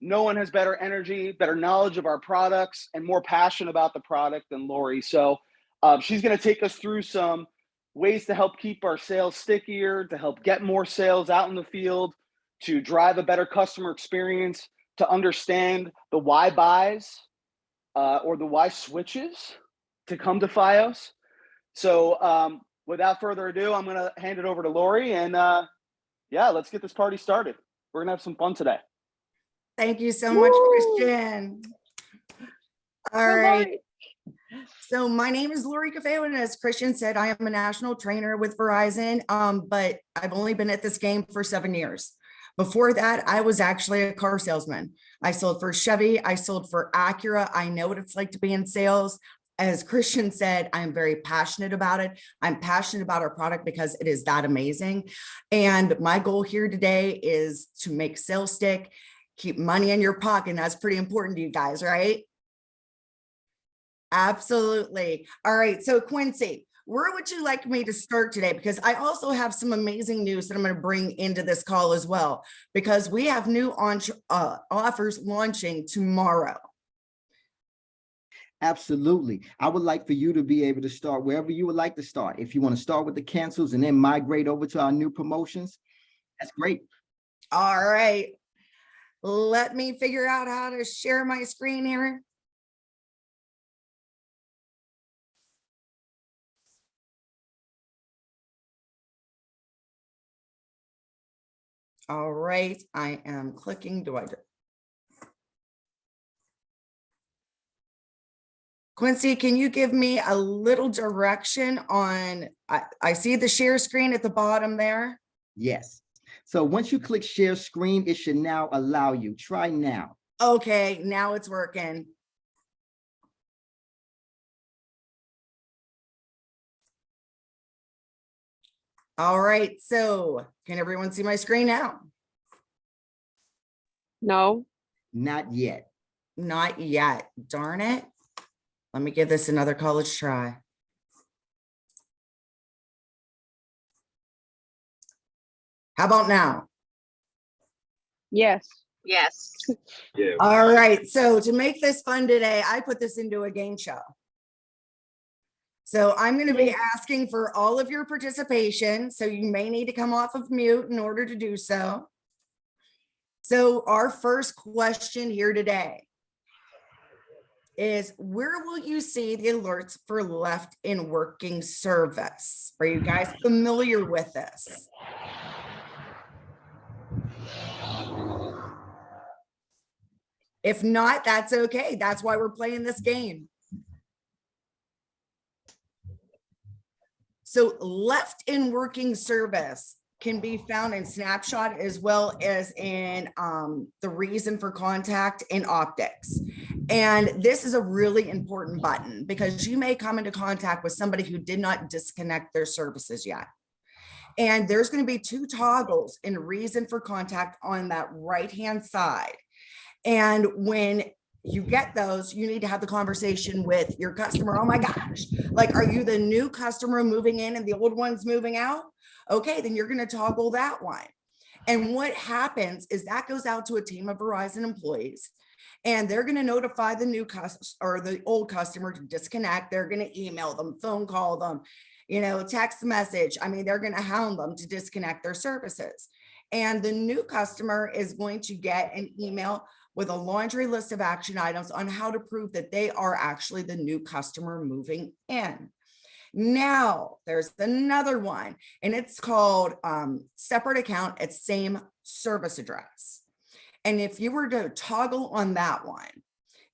no one has better energy, better knowledge of our products, and more passion about the product than Lori. So she's going to take us through some ways to help keep our sales stickier, to help get more sales out in the field, to drive a better customer experience, to understand the why buys or the why switches to come to FiOS. So without further ado, I'm going to hand it over to Lori, and yeah, let's get this party started. We're going to have some fun today. Thank you so much, Christian. All right. So my name is Lori Cafeo, and as Christian said, I am a national trainer with Verizon, but I've only been at this game for 7 years. Before that, I was actually a car salesman. I sold for Chevy. I sold for Acura. I know what it's like to be in sales. As Christian said, I'm very passionate about it. I'm passionate about our product because it is that amazing. And my goal here today is to make sales stick, keep money in your pocket. And that's pretty important to you guys, right? Absolutely. All right. So Quincy, where would you like me to start today? Because I also have some amazing news that I'm going to bring into this call as well, because we have new offers launching tomorrow. Absolutely. I would like for you to be able to start wherever you would like to start. If you want to start with the cancels and then migrate over to our new promotions, that's great. All right. Let me figure out how to share my screen here. All right, I am clicking. Quincy, can you give me a little direction on, I see the share screen at the bottom there. Yes. So once you click share screen, it should now allow you. Try now. Okay, now it's working. All right, so can everyone see my screen now? No. Not yet. Not yet. Darn it. Let me give this another college try. How about now? Yes. Yes. Yeah. All right, so to make this fun today, I put this into a game show. So I'm going to be asking for all of your participation. So you may need to come off of mute in order to do so. So our first question here today is, where will you see the alerts for left in working service? Are you guys familiar with this? If not, that's okay. That's why we're playing this game. So left in working service can be found in Snapshot as well as in the reason for contact in Optics. And this is a really important button because you may come into contact with somebody who did not disconnect their services yet. And there's going to be 2 toggles in reason for contact on that right-hand side. And when you get those, you need to have the conversation with your customer. Oh my gosh, like, are you the new customer moving in and the old one's moving out? Okay, then you're going to toggle that one. And what happens is that goes out to a team of Verizon employees, and they're going to notify the new customer or the old customer to disconnect. They're going to email them, phone call them, text message. I mean, they're going to hound them to disconnect their services. And the new customer is going to get an email with a laundry list of action items on how to prove that they are actually the new customer moving in. Now, there's another one, and it's called separate account at same service address. And if you were to toggle on that one,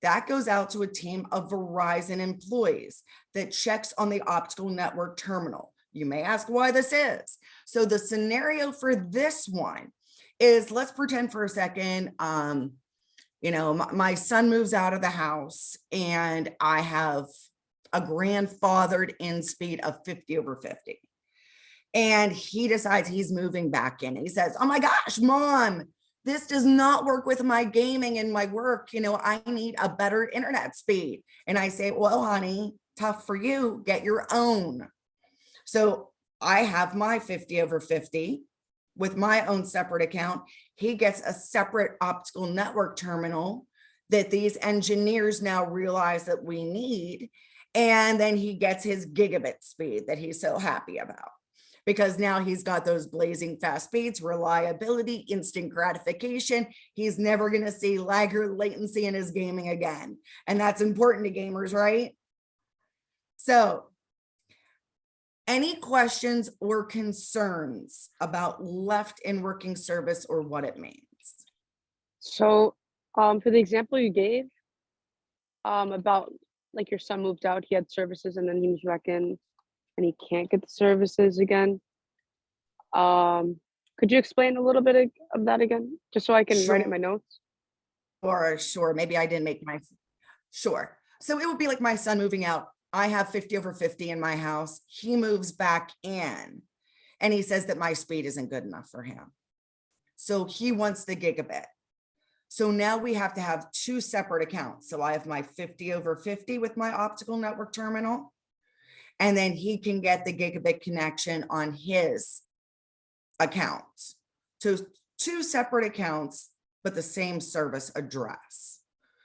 that goes out to a team of Verizon employees that checks on the optical network terminal. You may ask why this is. So the scenario for this one is, let's pretend for a second, my son moves out of the house and I have a grandfathered in speed of 50/50. And he decides he's moving back in. He says, oh my gosh, Mom, this does not work with my gaming and my work. I need a better internet speed. And I say, well, honey, tough for you, get your own. So I have my 50/50 with my own separate account. He gets a separate optical network terminal that these engineers now realize that we need. And then he gets his gigabit speed that he's so happy about, because now he's got those blazing fast speeds, reliability, instant gratification. He's never going to see lag or latency in his gaming again. And that's important to gamers, right? So any questions or concerns about left in working service or what it means? So, for the example you gave, about like your son moved out, he had services and then he moves back in and he can't get the services again. Could you explain a little bit of that again, just so I can write it in my notes? Or sure, maybe I didn't make my, sure. So it would be like my son moving out. I have 50 over 50 in my house. He moves back in and he says that my speed isn't good enough for him. So he wants the gigabit. So now we have to have two separate accounts. So I have my 50 over 50 with my optical network terminal, and then he can get the gigabit connection on his account. So two separate accounts, but the same service address.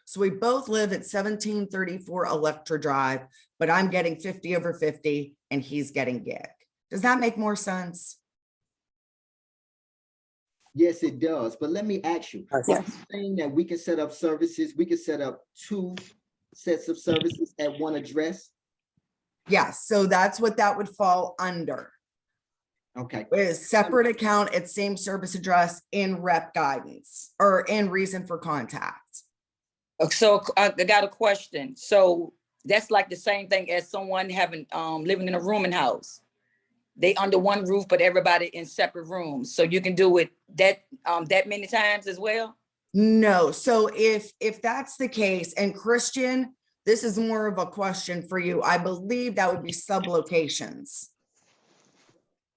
So we both live at 1734 Electra Drive, but I'm getting 50 over 50 and he's getting gig. Does that make more sense? Yes, it does. But let me ask you, Yes. saying that we can set up services, we can set up two sets of services at one address? Yes, so that's what that would fall under. Okay, Is separate account at same service address in rep guidance or in reason for contact. So I got a question. So that's like the same thing as someone having, living in a rooming house. They under one roof, but everybody in separate rooms. So you can do it that many times as well? No, so if that's the case, and Christian, this is more of a question for you. I believe that would be sublocations.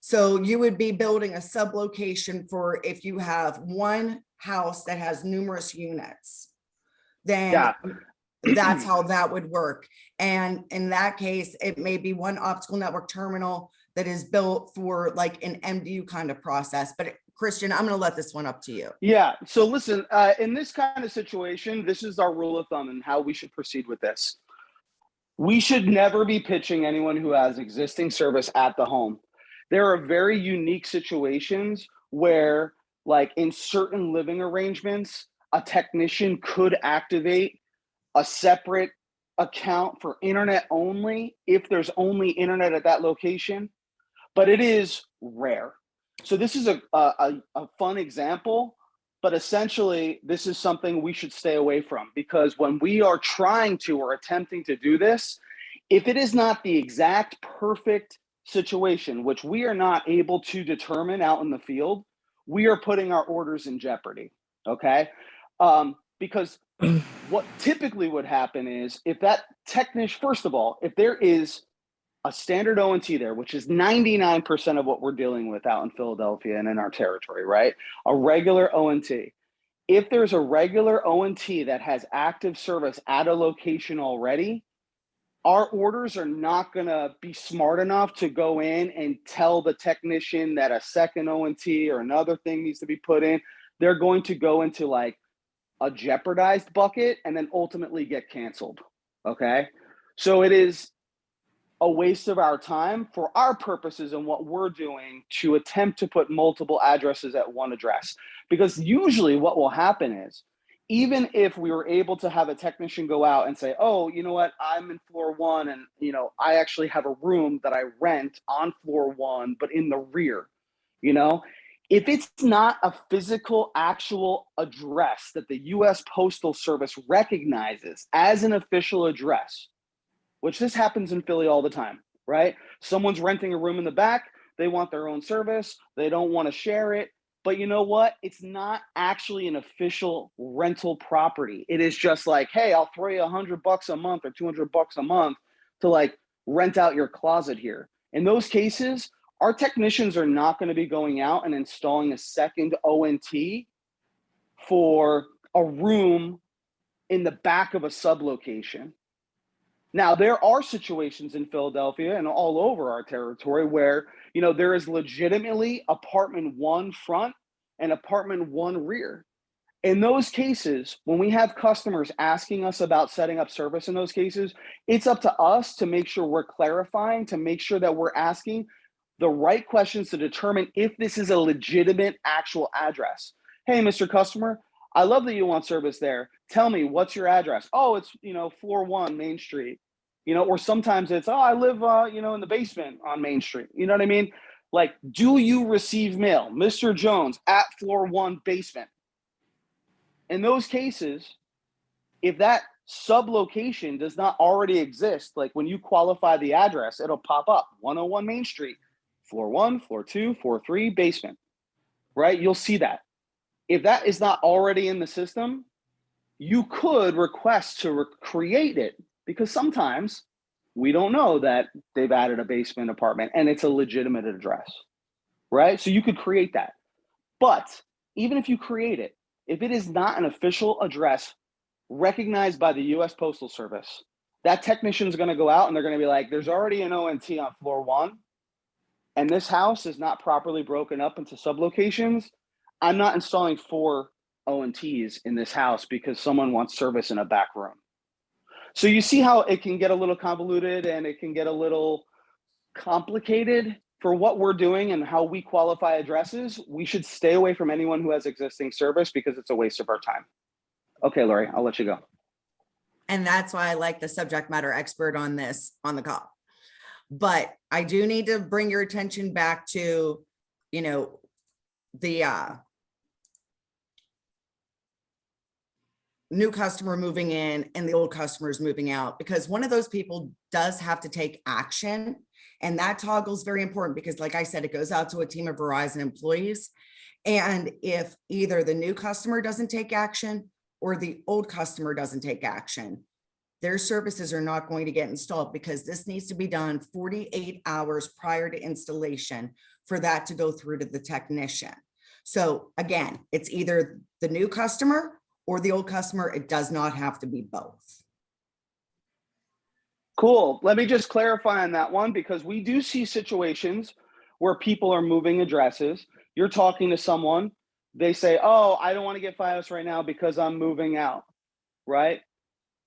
So you would be building a sublocation for if you have one house that has numerous units, then Yeah. that's how that would work. And in that case, it may be one optical network terminal that is built for like an MDU kind of process. But Christian, I'm going to let this one up to you. Yeah. So listen, in this kind of situation, this is our rule of thumb and how we should proceed with this. We should never be pitching anyone who has existing service at the home. There are very unique situations where, like in certain living arrangements, a technician could activate a separate account for internet only if there's only internet at that location, but it is rare. So this is a fun example, but essentially this is something we should stay away from, because when we are trying to or attempting to do this, if it is not the exact perfect situation, which we are not able to determine out in the field, we are putting our orders in jeopardy, okay? Because what typically would happen is if that technician, first of all, if there is a standard ONT there, which is 99% of what we're dealing with out in Philadelphia and in our territory, right? A regular ONT. If there's a regular ONT that has active service at a location already, our orders are not going to be smart enough to go in and tell the technician that a second ONT or another thing needs to be put in. They're going to go into like a jeopardized bucket and then ultimately get canceled. Okay. So it is a waste of our time for our purposes and what we're doing to attempt to put multiple addresses at one address. Because usually what will happen is, even if we were able to have a technician go out and say, oh, you know what, I'm in floor one and, you know, I actually have a room that I rent on floor one, but in the rear, you know, if it's not a physical, actual address that the US Postal Service recognizes as an official address, which this happens in Philly all the time, right? Someone's renting a room in the back, they want their own service, they don't want to share it. But you know what? It's not actually an official rental property. It is just like, hey, I'll throw you $100 a month or $200 a month to like rent out your closet here. In those cases, our technicians are not going to be going out and installing a second ONT for a room in the back of a sublocation. Now, there are situations in Philadelphia and all over our territory where, there is legitimately apartment one front and apartment one rear. In those cases, when we have customers asking us about setting up service in those cases, it's up to us to make sure we're clarifying, to make sure that we're asking the right questions to determine if this is a legitimate actual address. Hey, Mr. Customer, I love that you want service there. Tell me, what's your address? Oh, it's, floor 1 Main Street. Or sometimes it's, oh, I live, in the basement on Main Street. You know what I mean? Like, do you receive mail? Mr. Jones at floor 1 basement. In those cases, if that sub-location does not already exist, like when you qualify the address, it'll pop up 101 Main Street, floor 1, floor 2, floor 3, basement, right? You'll see that. If that is not already in the system, you could request to create it, because sometimes we don't know that they've added a basement apartment and it's a legitimate address, right? So you could create that. But even if you create it, if it is not an official address recognized by the US Postal Service, that technician is going to go out and they're going to be like, there's already an ONT on floor 1, and this house is not properly broken up into sublocations. I'm not installing 4 ONTs in this house because someone wants service in a back room. So you see how it can get a little convoluted and it can get a little complicated. For what we're doing and how we qualify addresses, we should stay away from anyone who has existing service because it's a waste of our time. Okay, Lori, I'll let you go. And that's why I like the subject matter expert on this on the call. But I do need to bring your attention back to, the new customer moving in and the old customers moving out, because one of those people does have to take action. And that toggle is very important because, like I said, it goes out to a team of Verizon employees. And if either the new customer doesn't take action or the old customer doesn't take action, their services are not going to get installed, because this needs to be done 48 hours prior to installation for that to go through to the technician. So again, it's either the new customer or the old customer. It does not have to be both. Cool. Let me just clarify on that one, because we do see situations where people are moving addresses. You're talking to someone, they say, oh, I don't want to get FiOS right now because I'm moving out, right?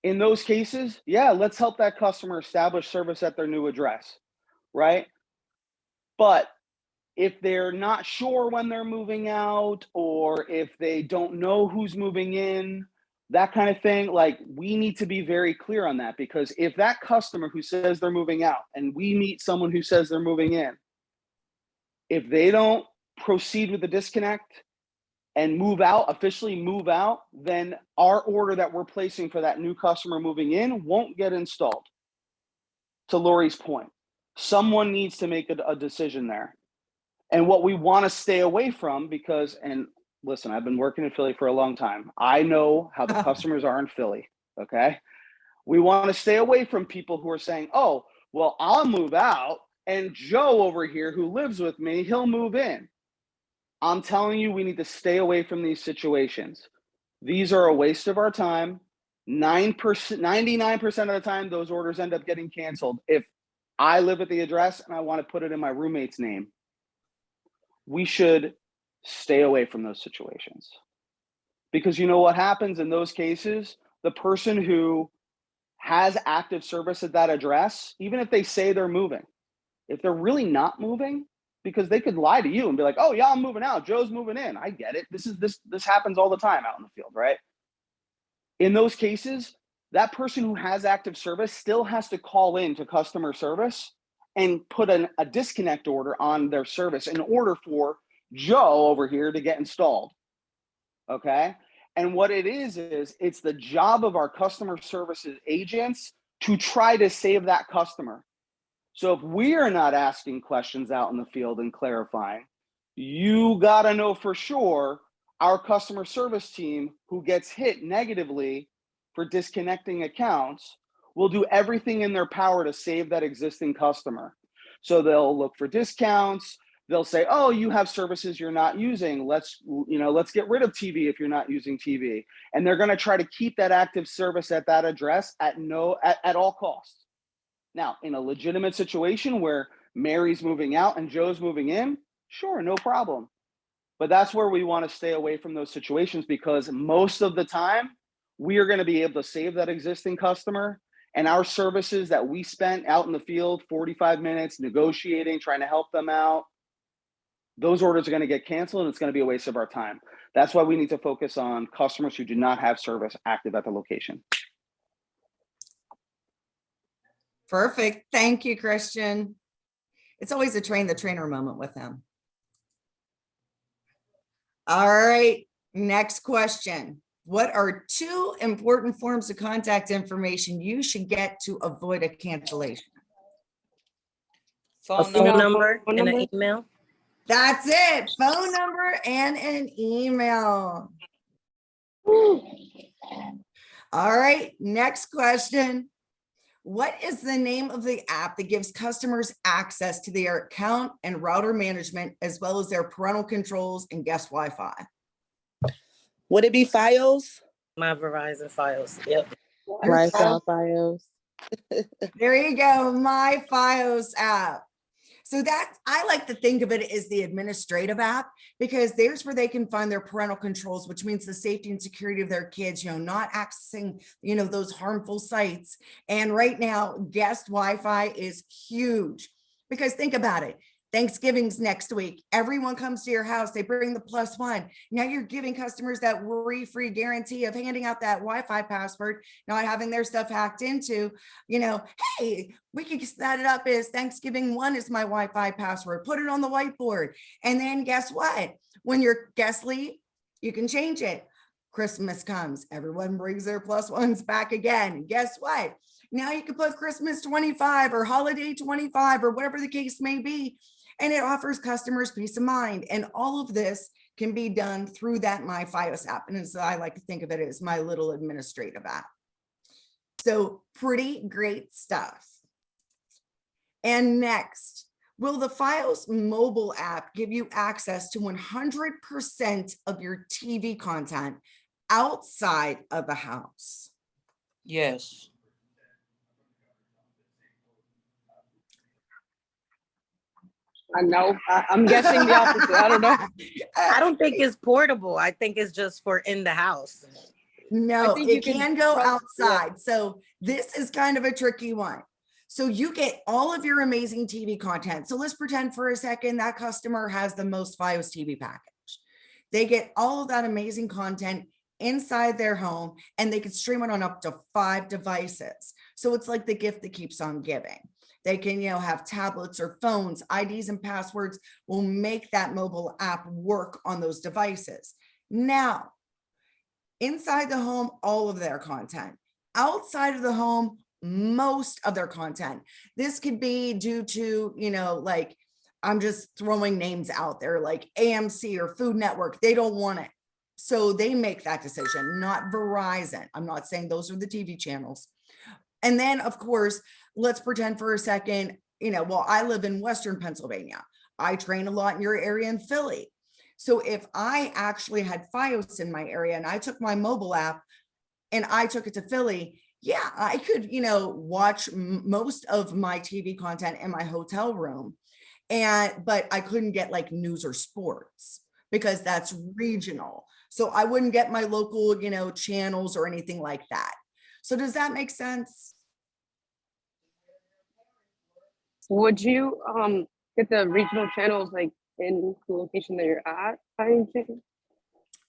In those cases, yeah, let's help that customer establish service at their new address, right? But if they're not sure when they're moving out, or if they don't know who's moving in, that kind of thing, like, we need to be very clear on that, because if that customer who says they're moving out and we meet someone who says they're moving in, if they don't proceed with the disconnect and move out, officially move out, then our order that we're placing for that new customer moving in won't get installed. To Lori's point, someone needs to make a decision there. And what we want to stay away from, because, and listen, I've been working in Philly for a long time. I know how the customers are in Philly, okay? We want to stay away from people who are saying, oh, well, I'll move out and Joe over here who lives with me, he'll move in. I'm telling you, we need to stay away from these situations. These are a waste of our time. 99% of the time, those orders end up getting canceled. If I live at the address and I want to put it in my roommate's name, we should stay away from those situations. Because you know what happens in those cases? The person who has active service at that address, even if they say they're moving, if they're really not moving, because they could lie to you and be like, oh yeah, I'm moving out, Joe's moving in, I get it. This happens all the time out in the field, right? In those cases, that person who has active service still has to call in to customer service and put a disconnect order on their service in order for Joe over here to get installed, okay? And what it is it's the job of our customer services agents to try to save that customer. So if we're not asking questions out in the field and clarifying, you gotta know for sure our customer service team, who gets hit negatively for disconnecting accounts, will do everything in their power to save that existing customer. So they'll look for discounts, they'll say, oh, you have services you're not using. Let's get rid of TV if you're not using TV. And they're going to try to keep that active service at that address at all costs. Now, in a legitimate situation where Mary's moving out and Joe's moving in, sure, no problem. But that's where we want to stay away from those situations, because most of the time we are going to be able to save that existing customer, and our services that we spent out in the field 45 minutes negotiating, trying to help them out, those orders are going to get canceled and it's going to be a waste of our time. That's why we need to focus on customers who do not have service active at the location. Perfect. Thank you, Christian. It's always a train the trainer moment with him. All right, next question. What are 2 important forms of contact information you should get to avoid a cancellation? A Phone phone number. number Phone and number? an email. That's it. Phone number and an email. All right, next question. What is the name of the app that gives customers access to their account and router management, as well as their parental controls and guest Wi-Fi? Would it be Fios? My Verizon Fios. Yep. Lifestyle Fios. There you go, My Fios app. So that, I like to think of it as the administrative app, because there's where they can find their parental controls, which means the safety and security of their kids, not accessing, those harmful sites. And right now, guest Wi-Fi is huge, because think about it. Thanksgiving's next week. Everyone comes to your house. They bring the +1. Now you're giving customers that worry-free guarantee of handing out that Wi-Fi password, not having their stuff hacked into, hey, we can set it up as Thanksgiving 1 is my Wi-Fi password. Put it on the whiteboard. And then guess what? When your guests leave, you can change it. Christmas comes. Everyone brings their +1s back again. Guess what? Now you can put Christmas 25 or holiday 25 or whatever the case may be. And it offers customers peace of mind. And all of this can be done through that My Fios app. And so I like to think of it as my little administrative app. So pretty great stuff. And next, will the Fios mobile app give you access to 100% of your TV content outside of the house? Yes. No, I'm guessing the opposite. I don't know. I don't think it's portable. I think it's just for in the house. No, think you it can can go probably- outside. So this is kind of a tricky one. So you get all of your amazing TV content. So let's pretend for a second that customer has the most Fios TV package. They get all of that amazing content inside their home, and they can stream it on up to 5 devices. So it's like the gift that keeps on giving. They can, have tablets or phones. IDs and passwords will make that mobile app work on those devices. Now, inside the home, all of their content. Outside of the home, most of their content. This could be due to, like, I'm just throwing names out there, like AMC or Food Network. They don't want it. So they make that decision, not Verizon. I'm not saying those are the TV channels. And then, of course, let's pretend for a second, I live in Western Pennsylvania. I train a lot in your area in Philly. So if I actually had Fios in my area and I took my mobile app and I took it to Philly, yeah, I could, watch most of my TV content in my hotel room. But I couldn't get like news or sports because that's regional. So I wouldn't get my local, channels or anything like that. So does that make sense? Would you get the regional channels like in the location that you're at by any chance?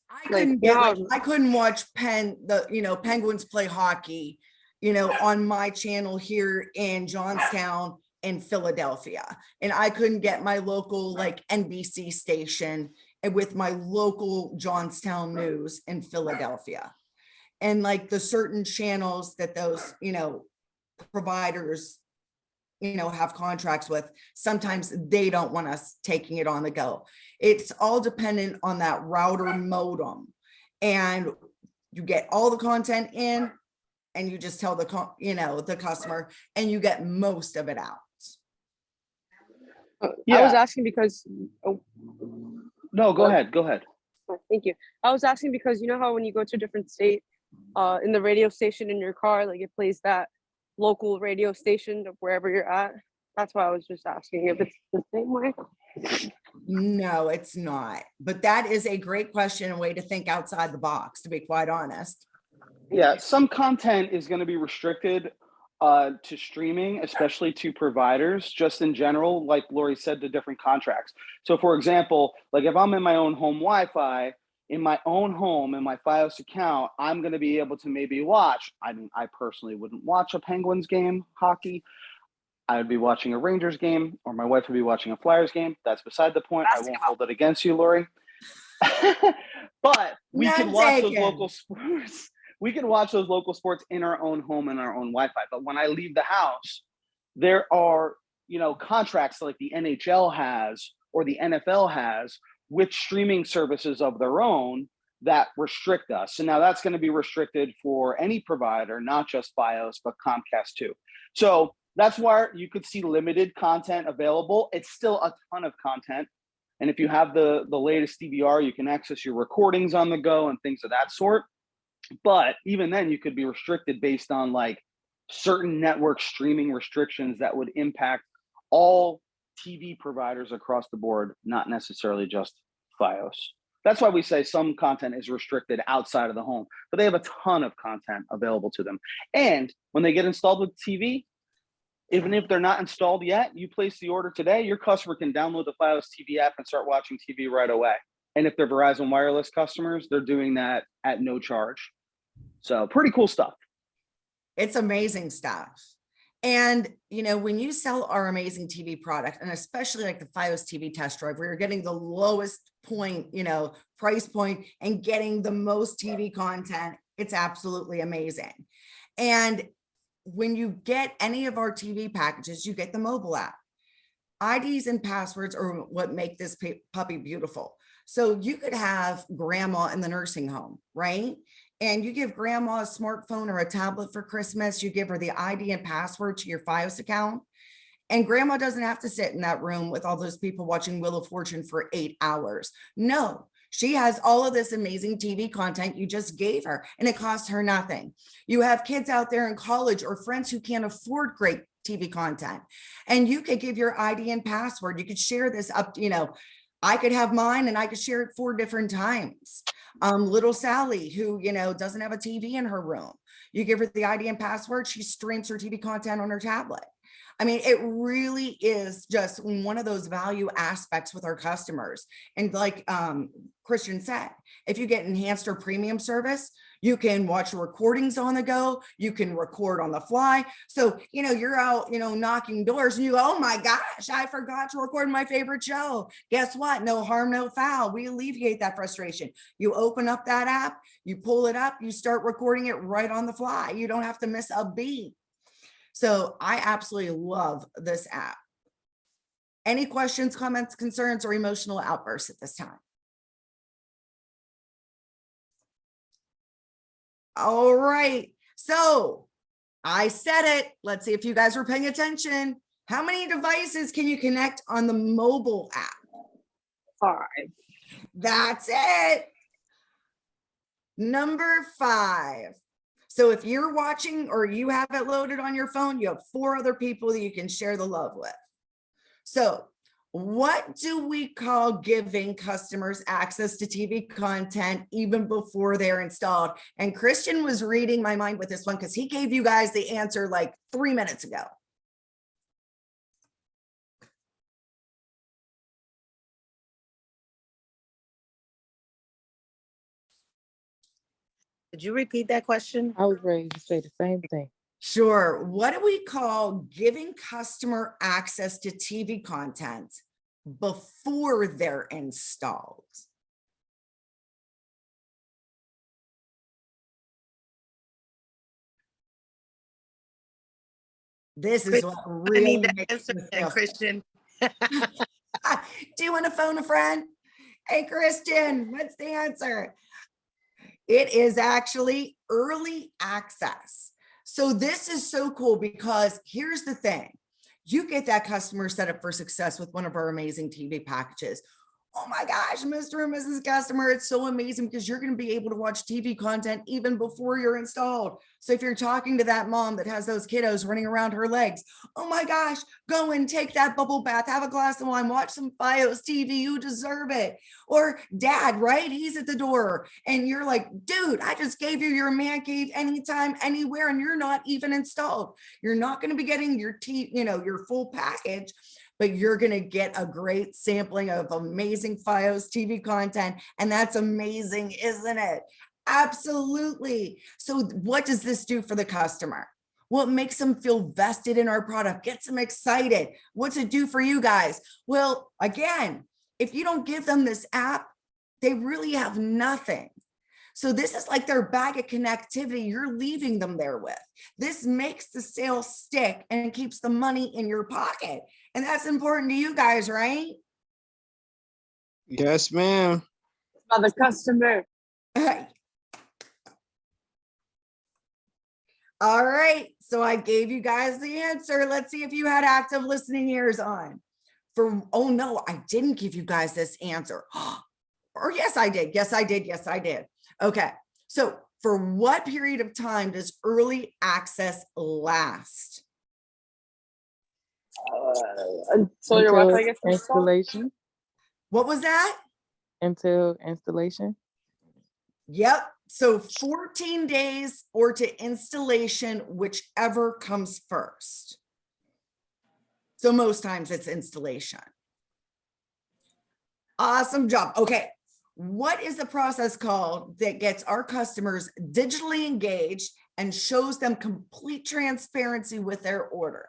I couldn't watch Penguins play hockey, on my channel here in Johnstown in Philadelphia. And I couldn't get my local like NBC station and with my local Johnstown news in Philadelphia. And like the certain channels that those, providers, have contracts with, sometimes they don't want us taking it on the go. It's all dependent on that router modem. And you get all the content in and you just tell the customer and you get most of it out. I was Yeah. asking because, oh, No, go Hello? ahead. Go ahead. thank you. I was asking because you know how when you go to a different state, in the radio station in your car, like it plays that local radio station of wherever you're at. That's why I was just asking if it's the same way. No, it's not. But that is a great question, a way to think outside the box, to be quite honest. Yeah, some content is going to be restricted to streaming, especially to providers, just in general, like Lori said, to different contracts. So, for example, like if I'm in my own home Wi-Fi, in my own home, in my FiOS account, I'm going to be able to maybe watch. I mean, I personally wouldn't watch a Penguins game, hockey. I would be watching a Rangers game, or my wife would be watching a Flyers game. That's beside the point. I won't hold it against you, Lori. But we can None watch those taken. local sports. We can watch those local sports in our own home and our own Wi-Fi. But when I leave the house, there are, contracts like the NHL has or the NFL has with streaming services of their own that restrict us. So now that's going to be restricted for any provider, not just FiOS, but Comcast too. So that's why you could see limited content available. It's still a ton of content. And if you have the latest DVR, you can access your recordings on the go and things of that sort. But even then, you could be restricted based on like certain network streaming restrictions that would impact all TV providers across the board, not necessarily just FiOS. That's why we say some content is restricted outside of the home, but they have a ton of content available to them. And when they get installed with TV, even if they're not installed yet, you place the order today, your customer can download the FiOS TV app and start watching TV right away. And if they're Verizon Wireless customers, they're doing that at no charge. So pretty cool stuff. It's amazing stuff. And, when you sell our amazing TV product, and especially like the FiOS TV test drive, where you're getting the lowest point, price point and getting the most TV content, it's absolutely amazing. And when you get any of our TV packages, you get the mobile app. IDs and passwords are what make this puppy beautiful. So you could have grandma in the nursing home, right? And you give grandma a smartphone or a tablet for Christmas, you give her the ID and password to your FiOS account. And grandma doesn't have to sit in that room with all those people watching Wheel of Fortune for 8 hours. No, she has all of this amazing TV content you just gave her, and it costs her nothing. You have kids out there in college or friends who can't afford great TV content, and you could give your ID and password. You could share this up, I could have mine and I could share it 4 different times. Little Sally, who, doesn't have a TV in her room. You give her the ID and password, she streams her TV content on her tablet. I mean, it really is just one of those value aspects with our customers. And like Christian said, if you get enhanced or premium service, you can watch recordings on the go, you can record on the fly. So, you're out, knocking doors and you go, oh my gosh, I forgot to record my favorite show. Guess what? No harm, no foul. We alleviate that frustration. You open up that app, you pull it up, you start recording it right on the fly. You don't have to miss a beat. So I absolutely love this app. Any questions, comments, concerns, or emotional outbursts at this time? All right. So I said it. Let's see if you guys were paying attention. How many devices can you connect on the mobile app? 5. That's it. Number 5. So if you're watching or you have it loaded on your phone, you have 4 other people that you can share the love with. So what do we call giving customers access to TV content even before they're installed? And Christian was reading my mind with this one because he gave you guys the answer like 3 minutes ago. Did you repeat that question? I was ready to say the same thing. Sure. What do we call giving customer access to TV content before they're installed? This is what I really need the makes answer, me then, feel. Christian. Do you want to phone a friend? Hey, Christian, what's the answer? It is actually early access. So this is so cool because here's the thing. you get that customer set up for success with one of our amazing TV packages. Oh my gosh, Mr. and Mrs. Customer, it's so amazing because you're going to be able to watch TV content even before you're installed. So if you're talking to that mom that has those kiddos running around her legs, oh my gosh, go and take that bubble bath, have a glass of wine, watch some FiOS TV, you deserve it. Or dad, right? He's at the door and you're like, dude, I just gave you your man cave anytime, anywhere, and you're not even installed. You're not going to be getting your your full package, but you're going to get a great sampling of amazing FiOS TV content. And that's amazing, isn't it? Absolutely. So what does this do for the customer? Well, it makes them feel vested in our product, gets them excited. What's it do for you guys? Well, again, if you don't give them this app, they really have nothing. So this is like their bag of connectivity you're leaving them there with. This makes the sale stick and keeps the money in your pocket. And that's important to you guys, right? Yes, ma'am. About the customer. All right. So I gave you guys the answer. Let's see if you had active listening ears on. Oh no, I didn't give you guys this answer. Or yes, I did. Yes, I did. Yes, I did. Okay. So for what period of time does early access last? So your Until Wi-Fi gets installed? installation. What was that? Until installation. Yep. So 14 days or to installation, whichever comes first. So most times it's installation. Awesome job. Okay. What is the process called that gets our customers digitally engaged and shows them complete transparency with their order?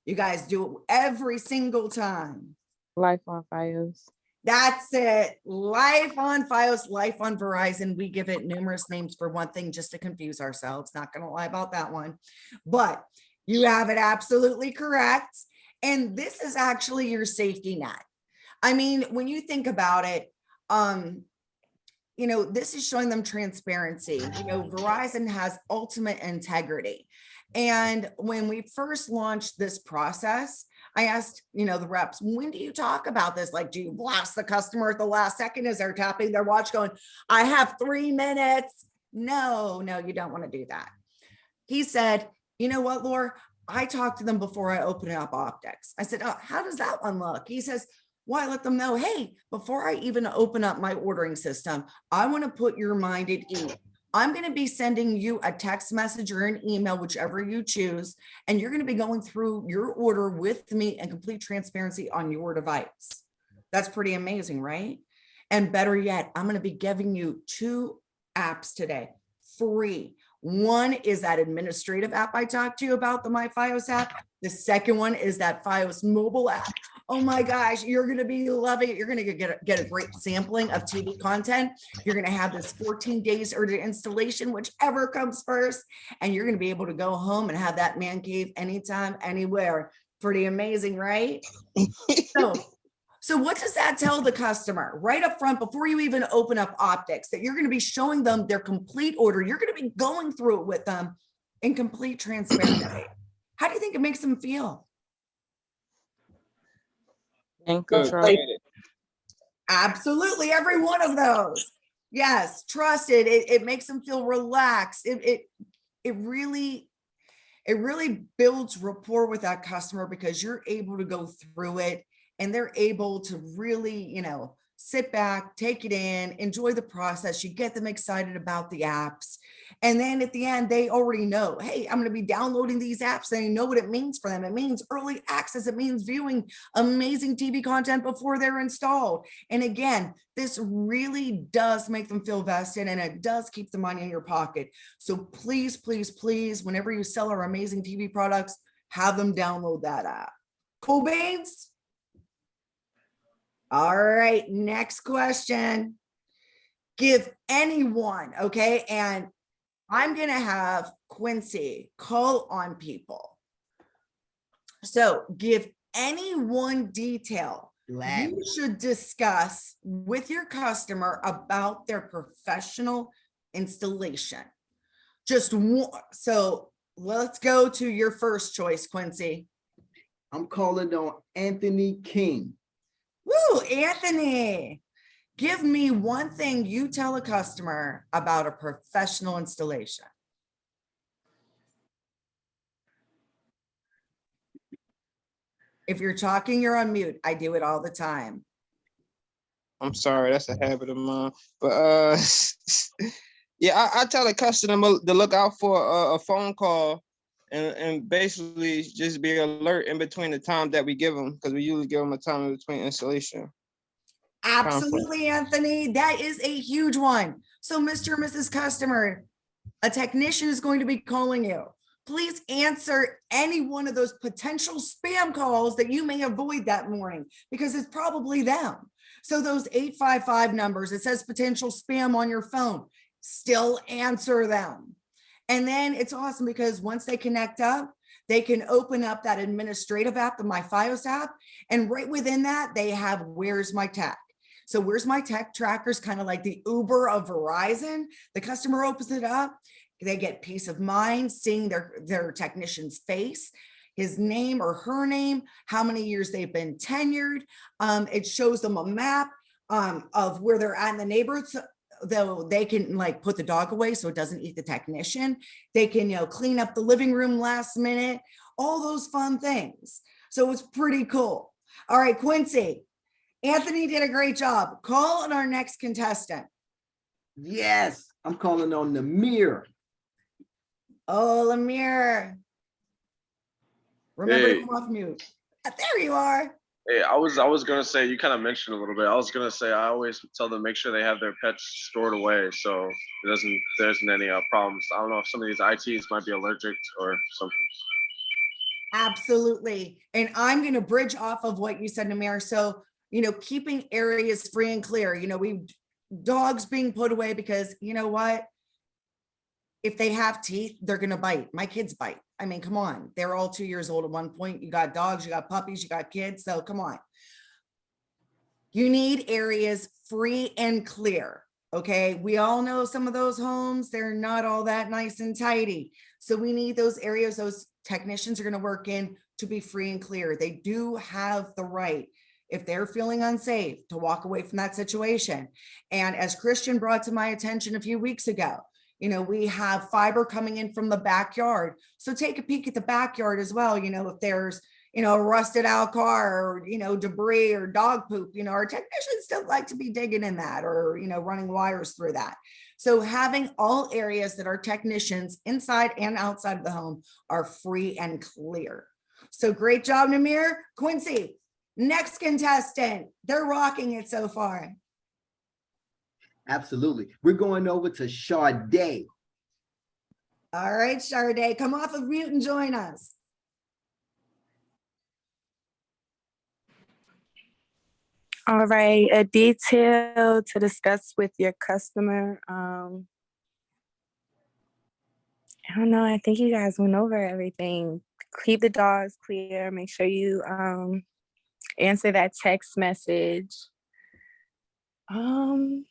You guys do it every single time. Life on FiOS. That's it. Life on FiOS, life on Verizon. We give it numerous names for one thing, just to confuse ourselves. Not going to lie about that one, but you have it absolutely correct. And this is actually your safety net. I mean, when you think about it, this is showing them transparency. Verizon has ultimate integrity. And when we first launched this process, I asked, the reps, when do you talk about this? Like, do you blast the customer at the last second as they're tapping their watch going, I have 3 minutes? No, you don't want to do that. He said, you know what, Laura? I talked to them before I open up optics. I said, oh, how does that one look? He says, well, I let them know, hey, before I even open up my ordering system, I want to put your mind at ease. I'm going to be sending you a text message or an email, whichever you choose, and you're going to be going through your order with me in complete transparency on your device. That's pretty amazing, right? And better yet, I'm going to be giving you 2 apps today, free. One is that administrative app I talked to you about, the MyFiOS app. The second one is that FiOS mobile app. Oh my gosh, you're going to be loving it. You're going to get a great sampling of TV content. You're going to have this 14 days or to installation, whichever comes first. And you're going to be able to go home and have that man cave anytime, anywhere. Pretty amazing, right? So what does that tell the customer right up front before you even open up optics? That you're going to be showing them their complete order. You're going to be going through it with them in complete transparency. How do you think it makes them feel? In control. Absolutely, every one of those. Yes, trusted. It makes them feel relaxed. It really builds rapport with that customer because you're able to go through it and they're able to really, sit back, take it in, enjoy the process. You get them excited about the apps. And then at the end, they already know, hey, I'm going to be downloading these apps. They know what it means for them. It means early access. It means viewing amazing TV content before they're installed. And again, this really does make them feel vested and it does keep the money in your pocket. So please, please, please, whenever you sell our amazing TV products, have them download that app. Cool beans? All right, next question. Give anyone, okay? And I'm going to have Quincy call on people. So give any one detail you should discuss with your customer about their professional installation. Just one. So let's go to your first choice, Quincy. I'm calling on Anthony King. Woo, Anthony. Give me one thing you tell a customer about a professional installation. If you're talking, you're on mute. I do it all the time. I'm sorry, that's a habit of mine. But yeah, I tell the customer to look out for a phone call and basically just be alert in between the time that we give them, because we usually give them a time in between installation. Absolutely, Anthony. That is a huge one. So, Mr. and Mrs. Customer, a technician is going to be calling you. Please answer any one of those potential spam calls that you may avoid that morning, because it's probably them. So those 855 numbers, it says potential spam on your phone, still answer them. And then it's awesome because once they connect up, they can open up that administrative app, the MyFios app, and right within that, they have Where's My Tech. So Where's My Tech tracker is kind of like the Uber of Verizon. The customer opens it up, they get peace of mind seeing their technician's face, his name or her name, how many years they've been tenured. It shows them a map of where they're at in the neighborhood. So, though they can like put the dog away so it doesn't eat the technician. They can, clean up the living room last minute, all those fun things. So it's pretty cool. All right, Quincy, Anthony did a great job. Call on our next contestant. Yes, I'm calling on Namir. Oh, Lemire. Remember Hey. to come off mute. There you are. Hey, I was gonna say, you kind of mentioned a little bit. I was gonna say I always tell them make sure they have their pets stored away so there isn't any problems. I don't know if some of these ITs might be allergic or something. Absolutely. And I'm going to bridge off of what you said, Namir. So, keeping areas free and clear, dogs being put away because you know what? If they have teeth, they're going to bite. My kids bite. I mean, come on. They're all 2 years old at one point. You got dogs, you got puppies, you got kids. So come on. You need areas free and clear. Okay. We all know some of those homes, they're not all that nice and tidy. So we need those areas those technicians are going to work in to be free and clear. They do have the right, if they're feeling unsafe, to walk away from that situation. And as Christian brought to my attention a few weeks ago, we have fiber coming in from the backyard. So take a peek at the backyard as well. If there's, a rusted out car or, debris or dog poop, our technicians don't like to be digging in that or, running wires through that. So having all areas that our technicians inside and outside of the home are free and clear. So great job, Namir. Quincy, next contestant, they're rocking it so far. Absolutely. We're going over to Sade. All right, Sade, come off of mute and join us. All right, a detail to discuss with your customer. I don't know. I think you guys went over everything. Keep the dogs clear. Make sure you answer that text message. Well,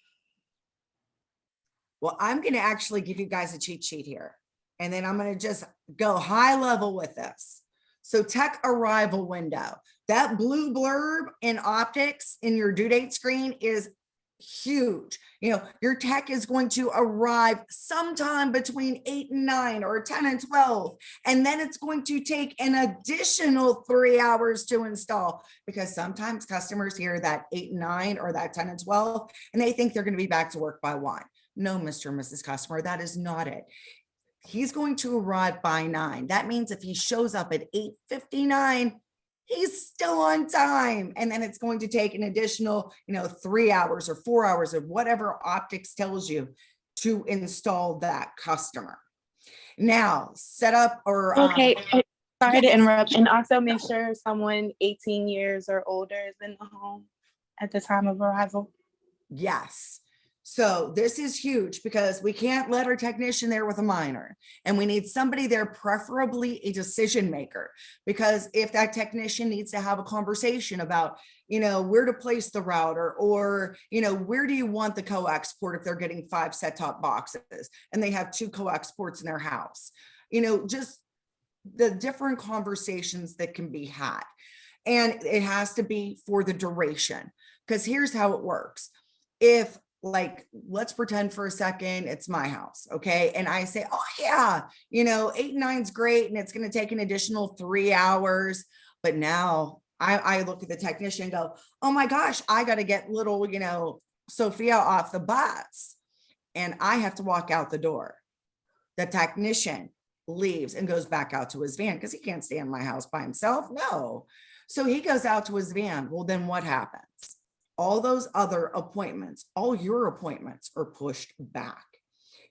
I'm going to actually give you guys a cheat sheet here, and then I'm going to just go high level with this. So tech arrival window, that blue blurb in optics in your due date screen is huge. Your tech is going to arrive sometime between 8 and 9 or 10 and 12. And then it's going to take an additional 3 hours to install, because sometimes customers hear that 8 and 9 or that 10 and 12, and they think they're going to be back to work by 1. No, Mr. and Mrs. Customer, that is not it. He's going to arrive by 9. That means if he shows up at 8:59, he's still on time. And then it's going to take an additional, 3 hours or 4 hours or whatever optics tells you to install that customer. Now, set up or Okay, sorry to yes. interrupt. And also make sure someone 18 years or older is in the home at the time of arrival. Yes. So this is huge because we can't let our technician there with a minor, and we need somebody there, preferably a decision maker, because if that technician needs to have a conversation about, where to place the router or, where do you want the coax port if they're getting 5 set-top boxes and they have 2 coax ports in their house, just the different conversations that can be had. And it has to be for the duration, because here's how it works. If, like, let's pretend for a second it's my house, okay? And I say, oh yeah, 8 and 9's great, and it's going to take an additional 3 hours. But now I look at the technician and go, oh my gosh, I got to get little, Sophia off the bus, and I have to walk out the door. The technician leaves and goes back out to his van because he can't stay in my house by himself. No. So he goes out to his van. Well, then what happens? All those other appointments, all your appointments are pushed back.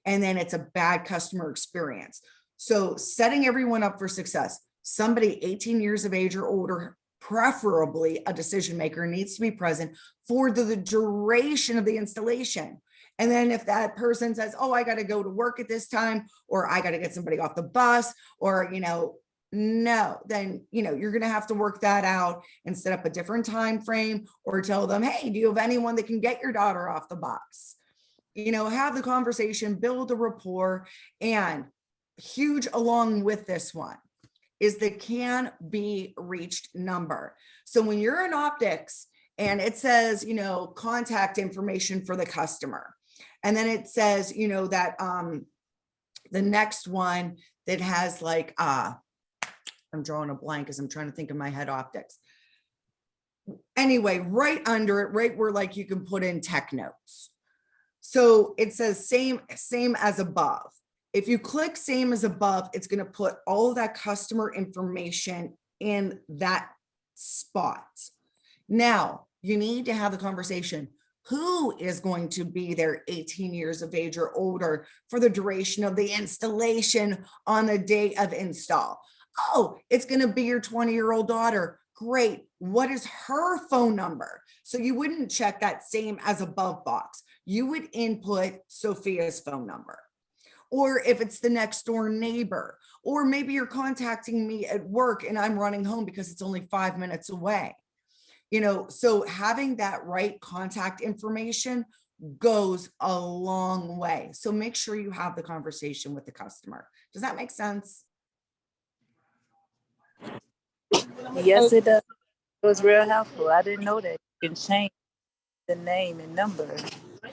And then it's a bad customer experience. So setting everyone up for success, somebody 18 years of age or older, preferably a decision maker, needs to be present for the duration of the installation. And then if that person says, oh, I got to go to work at this time, or I got to get somebody off the bus, or, no, then, you're going to have to work that out and set up a different time frame, or tell them, hey, do you have anyone that can get your daughter off the bus? Have the conversation, build a rapport. And huge along with this one is the can be reached number. So when you're in optics and it says, contact information for the customer, and then it says, that the next one that has like, I'm drawing a blank as I'm trying to think of my head optics. Anyway, right under it, right where like you can put in tech notes. So it says same as above. If you click same as above, it's going to put all of that customer information in that spot. Now you need to have the conversation. Who is going to be there 18 years of age or older for the duration of the installation on the day of install? Oh, it's going to be your 20-year-old daughter. Great. What is her phone number? So you wouldn't check that same as above box. You would input Sophia's phone number. Or if it's the next door neighbor, or maybe you're contacting me at work and I'm running home because it's only 5 minutes away. So having that right contact information goes a long way. So make sure you have the conversation with the customer. Does that make sense? Yes, it does. It was real helpful. I didn't know that you can change the name and number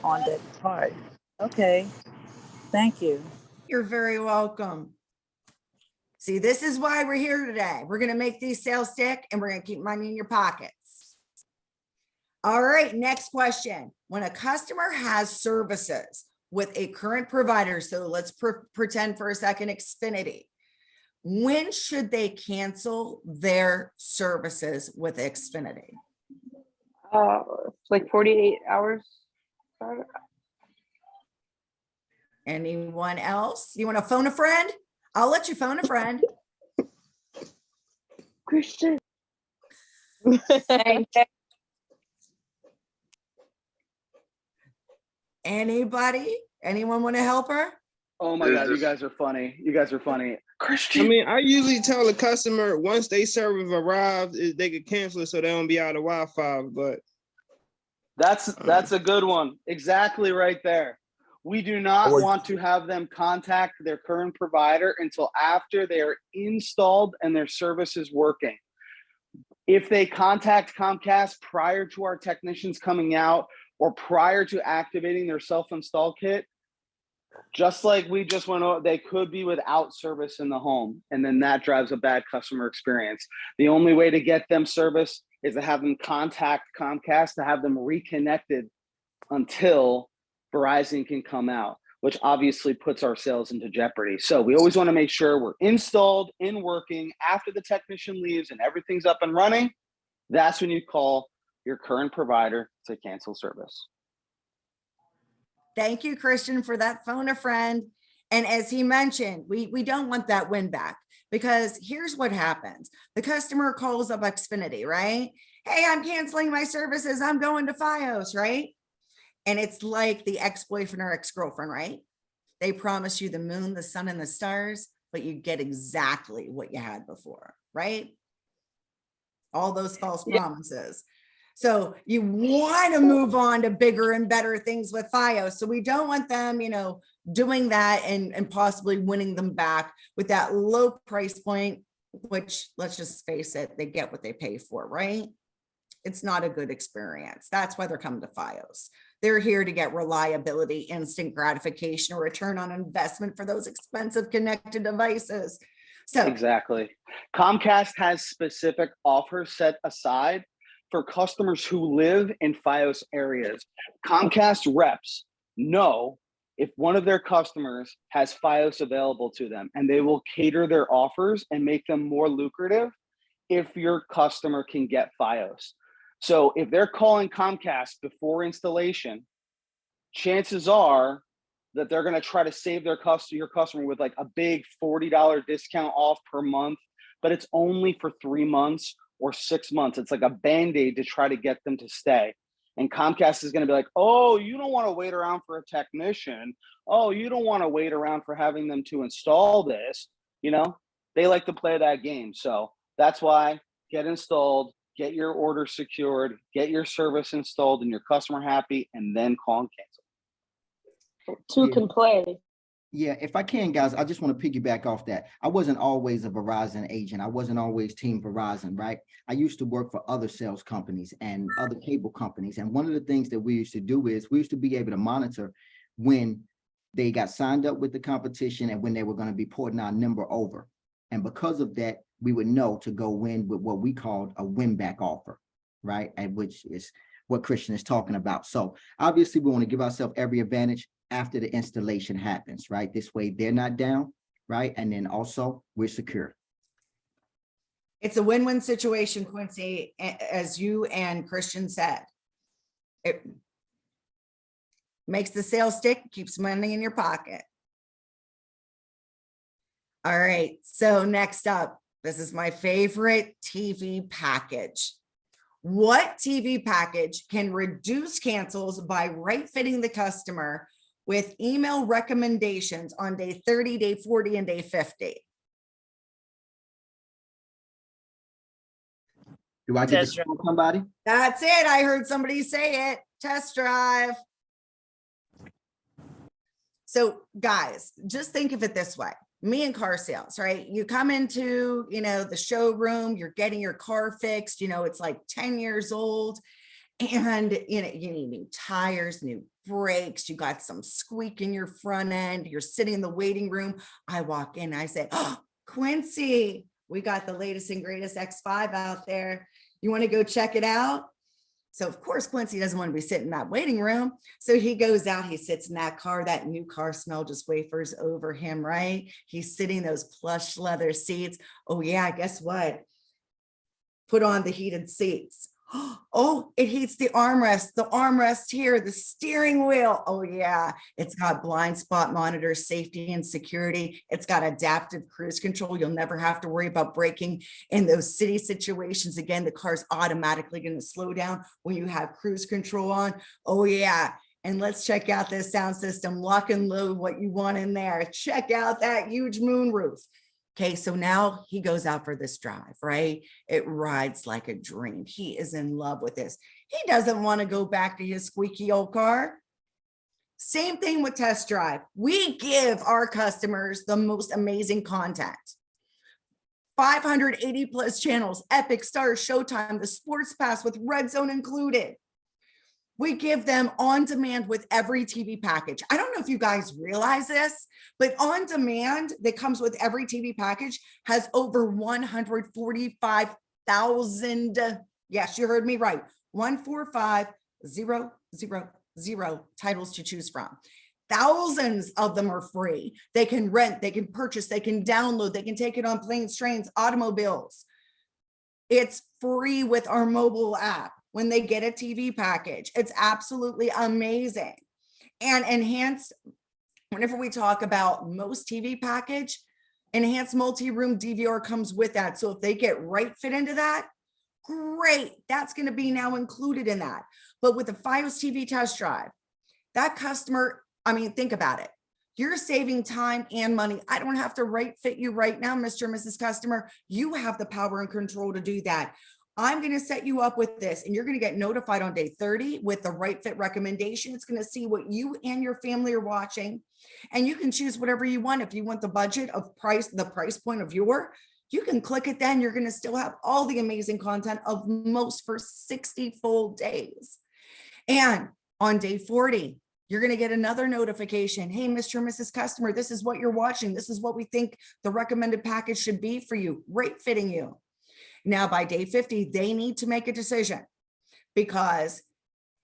on that part. Okay, thank you. You're very welcome. See, this is why we're here today. We're going to make these sales stick, and we're going to keep money in your pockets. All right, next question. When a customer has services with a current provider, so let's pretend for a second Xfinity, when should they cancel their services with Xfinity? Like 48 hours. Anyone else? You want to phone a friend? I'll let you phone a friend. Christian. Anybody? Anyone want to help her? Oh my God, you guys are funny. You guys are funny. Christian. I usually tell the customer once they service arrives, they could cancel it so they don't be out of Wi-Fi. But that's a good one. Exactly right there. We do not want to have them contact their current provider until after they are installed and their service is working. If they contact Comcast prior to our technicians coming out or prior to activating their self-install kit, just like we just went over, they could be without service in the home, and then that drives a bad customer experience. The only way to get them service is to have them contact Comcast to have them reconnected until Verizon can come out, which obviously puts our sales into jeopardy. So we always want to make sure we're installed and working after the technician leaves and everything's up and running. That's when you call your current provider to cancel service. Thank you, Christian, for that phone a friend. And as he mentioned, we don't want that win back, because here's what happens. The customer calls up Xfinity, right? Hey, I'm canceling my services. I'm going to Fios, right? And it's like the ex-boyfriend or ex-girlfriend, right? They promise you the moon, the sun, and the stars, but you get exactly what you had before, right? All those false promises. So you want to move on to bigger and better things with Fios. So we don't want them, doing that and possibly winning them back with that low price point, which, let's just face it, they get what they pay for, right? It's not a good experience. That's why they're coming to FiOS. They're here to get reliability, instant gratification, or return on investment for those expensive connected devices. So Exactly. Comcast has specific offers set aside for customers who live in FiOS areas. Comcast reps know if one of their customers has FiOS available to them, and they will cater their offers and make them more lucrative if your customer can get FiOS. So if they're calling Comcast before installation, chances are that they're going to try to save your customer with like a big $40 discount off per month, but it's only for 3 months or 6 months. It's like a Band-Aid to try to get them to stay. And Comcast is going to be like, oh, you don't want to wait around for a technician. Oh, you don't want to wait around for having them to install this. You know, they like to play that game. So that's why get installed, get your order secured, get your service installed and your customer happy, and then call and cancel. Two Yeah. can play. Yeah, if I can, guys, I just want to piggyback off that. I wasn't always a Verizon agent. I wasn't always Team Verizon, right? I used to work for other sales companies and other cable companies. And one of the things that we used to do is we used to be able to monitor when they got signed up with the competition and when they were going to be porting our number over. And because of that, we would know to go in with what we called a win back offer, right? And which is what Christian is talking about. So obviously we want to give ourselves every advantage after the installation happens, right? This way they're not down, right? And then also we're secure. it's a win-win situation, Quincy, as you and Christian said. It makes the sale stick, keeps money in your pocket. All right, so next up, this is my favorite TV package. What TV package can reduce cancels by right fitting the customer with email recommendations on day 30, day 40, and day 50? Do I get Test to call somebody? That's it. I heard somebody say it. Test drive. So guys, just think of it this way. Me and car sales, right? You come into, the showroom, you're getting your car fixed, it's like 10 years old, and you need new tires, new brakes, you got some squeak in your front end, you're sitting in the waiting room. I walk in, I say, oh, Quincy, we got the latest and greatest X5 out there. You want to go check it out? So of course, Quincy doesn't want to be sitting in that waiting room. So he goes out, he sits in that car, that new car smell just wafers over him, right? He's sitting in those plush leather seats. Oh yeah, guess what? Put on the heated seats. Oh, it heats the armrest here, the steering wheel. Oh yeah, it's got blind spot monitor, safety and security. It's got adaptive cruise control. You'll never have to worry about braking in those city situations. Again, the car's automatically going to slow down when you have cruise control on. Oh yeah. And let's check out this sound system, lock and load what you want in there. Check out that huge moonroof. Okay, so now he goes out for this drive, right? It rides like a dream. He is in love with this. He doesn't want to go back to his squeaky old car. Same thing with test drive. We give our customers the most amazing content. 580 plus channels, Epic, Stars, Showtime, the Sports Pass with Red Zone included. We give them on demand with every TV package. I don't know if you guys realize this, but on demand that comes with every TV package has over 145,000. Yes, you heard me right. 145,000 titles to choose from. Thousands of them are free. They can rent, they can purchase, they can download, they can take it on planes, trains, automobiles. It's free with our mobile app. When they get a TV package, it's absolutely amazing. And enhanced, whenever we talk about most TV package, enhanced multi-room DVR comes with that. So if they get right fit into that, great. That's going to be now included in that. But with the FiOS TV test drive, that customer, think about it. You're saving time and money. I don't have to right fit you right now, Mr. and Mrs. Customer. You have the power and control to do that. I'm going to set you up with this, and you're going to get notified on day 30 with the right fit recommendation. It's going to see what you and your family are watching, and you can choose whatever you want. If you want the budget of price, the price point of viewer, you can click it. Then you're going to still have all the amazing content of most for 60 full days. And on day 40, you're going to get another notification. Hey, Mr. and Mrs. Customer, this is what you're watching. This is what we think the recommended package should be for you, right fitting you. Now, by day 50, they need to make a decision, because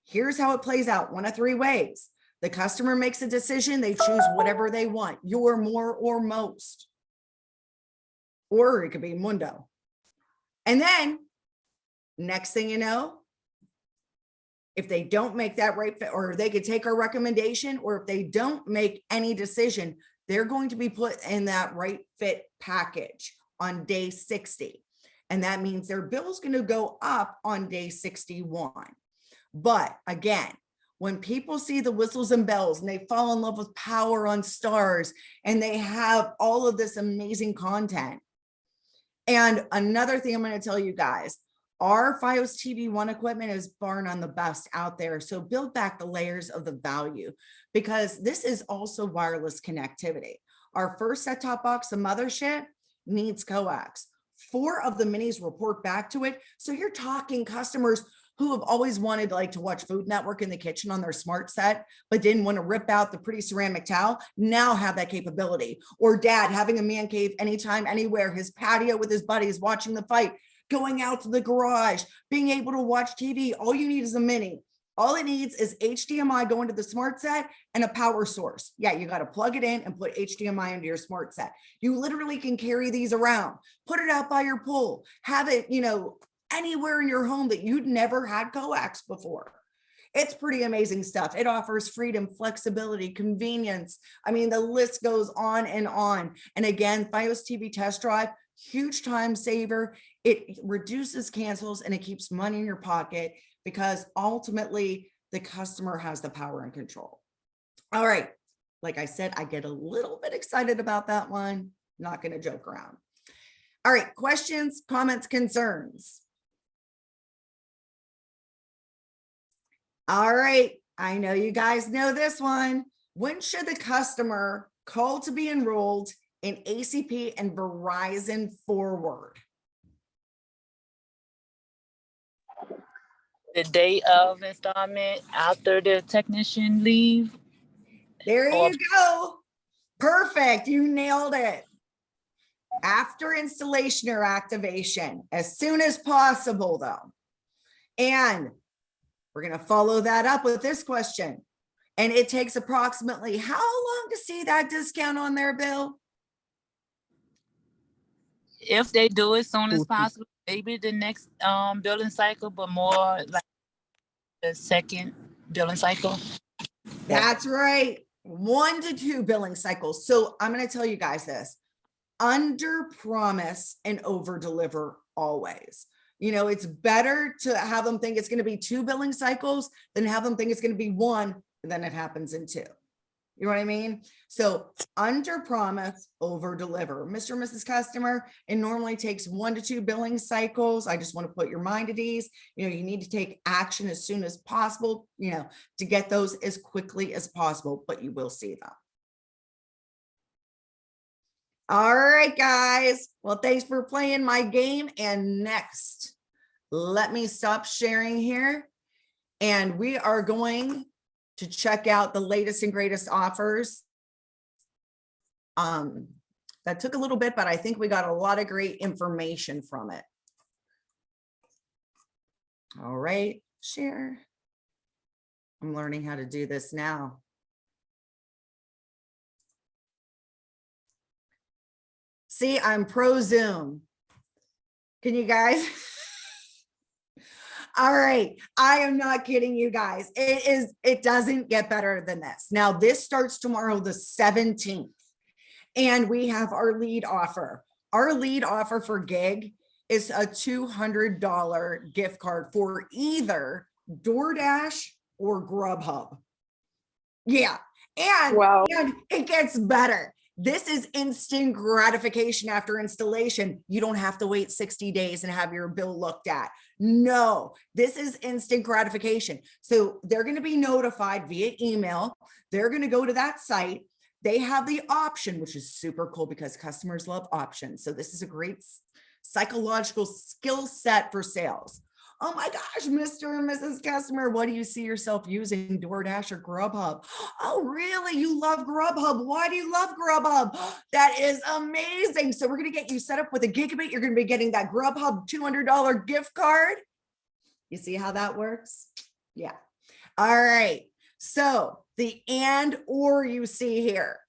here's how it plays out. One of three ways. The customer makes a decision. They choose whatever they want, your, more, or most. Or it could be Mundo. And then next thing you know, if they don't make that right fit, or they could take our recommendation, or if they don't make any decision, they're going to be put in that right fit package on day 60. And that means their bill is going to go up on day 61. But again, when people see the whistles and bells and they fall in love with Power on Stars, and they have all of this amazing content. And another thing I'm going to tell you guys, our FiOS TV One equipment is bar none the best out there. So build back the layers of the value, because this is also wireless connectivity. Our first set-top box, the mothership, needs coax. 4 of the minis report back to it. So you're talking customers who have always wanted to watch Food Network in the kitchen on their smart set, but didn't want to rip out the pretty ceramic towel, now have that capability. Or dad having a man cave anytime, anywhere, his patio with his buddies, watching the fight, going out to the garage, being able to watch TV. All you need is a mini. All it needs is HDMI going to the smart set and a power source. Yeah, you got to plug it in and put HDMI into your smart set. You literally can carry these around, put it out by your pool, have it, anywhere in your home that you'd never had coax before. It's pretty amazing stuff. It offers freedom, flexibility, convenience. I mean, the list goes on and on. And again, FiOS TV Test Drive, huge time saver. It reduces cancels and it keeps money in your pocket, because ultimately the customer has the power and control. All right. Like I said, I get a little bit excited about that one. Not going to joke around. All right. Questions, comments, concerns. All right. I know you guys know this one. When should the customer call to be enrolled in ACP and Verizon Forward? The day of installment after the technician leave. There you go. Perfect. You nailed it. After installation or activation, as soon as possible, though. And we're going to follow that up with this question. And it takes approximately how long to see that discount on their bill? If they do it as soon as possible, maybe the next billing cycle, but more like the second billing cycle. That's right. 1 to 2 billing cycles. So I'm going to tell you guys this: under promise and over deliver always. It's better to have them think it's going to be 2 billing cycles than have them think it's going to be 1 and then it happens in 2. You know what I mean? So under promise, over deliver. Mr. and Mrs. Customer, it normally takes 1 to 2 billing cycles. I just want to put your mind at ease. You need to take action as soon as possible, to get those as quickly as possible, but you will see them. All right, guys. Well, thanks for playing my game. And next, let me stop sharing here. And we are going to check out the latest and greatest offers. That took a little bit, but I think we got a lot of great information from it. All right, share. I'm learning how to do this now. See, I'm pro Zoom. Can you guys? All right. I am not kidding you guys. It doesn't get better than this. Now, this starts tomorrow, the 17th, and we have our lead offer. Our lead offer for gig is a $200 gift card for either DoorDash or Grubhub. Yeah. And, Wow. and it gets better. This is instant gratification after installation. You don't have to wait 60 days and have your bill looked at. No, this is instant gratification. So they're going to be notified via email. They're going to go to that site. They have the option, which is super cool because customers love options. So this is a great psychological skill set for sales. Oh my gosh, Mr. and Mrs. Customer, what do you see yourself using, DoorDash or Grubhub? Oh, really? You love Grubhub. Why do you love Grubhub? That is amazing. So we're going to get you set up with a Gigabit. You're going to be getting that Grubhub $200 gift card. You see how that works? Yeah. All right. So the and or you see here.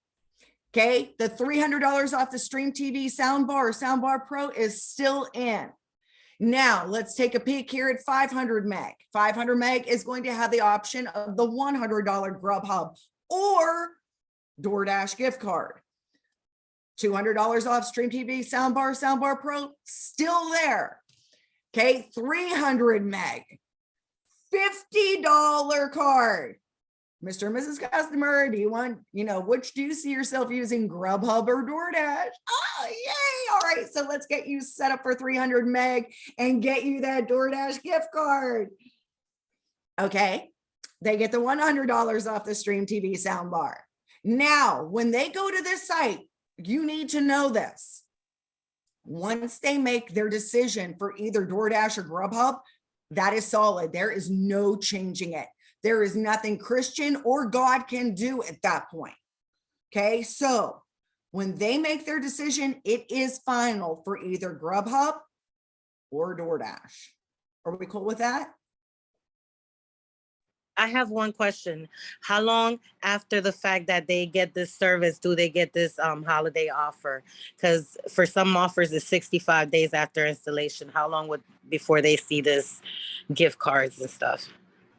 Okay. The $300 off the Stream TV soundbar or Soundbar Pro is still in. Now let's take a peek here at 500 meg. 500 meg is going to have the option of the $100 Grubhub or DoorDash gift card. $200 off Stream TV Soundbar, Soundbar Pro, still there. Okay, 300 meg, $50 card. Mr. and Mrs. Customer, do you want, which do you see yourself using, Grubhub or DoorDash? Oh, yay. All right. So let's get you set up for 300 meg and get you that DoorDash gift card. Okay. They get the $100 off the Stream TV soundbar. Now, when they go to this site, you need to know this. Once they make their decision for either DoorDash or Grubhub, that is solid. There is no changing it. There is nothing Christian or God can do at that point. Okay, so when they make their decision, it is final for either Grubhub or DoorDash. Are we cool with that? I have one question. How long after the fact that they get this service do they get this holiday offer? Because for some offers, it's 65 days after installation. How long before they see this gift cards and stuff?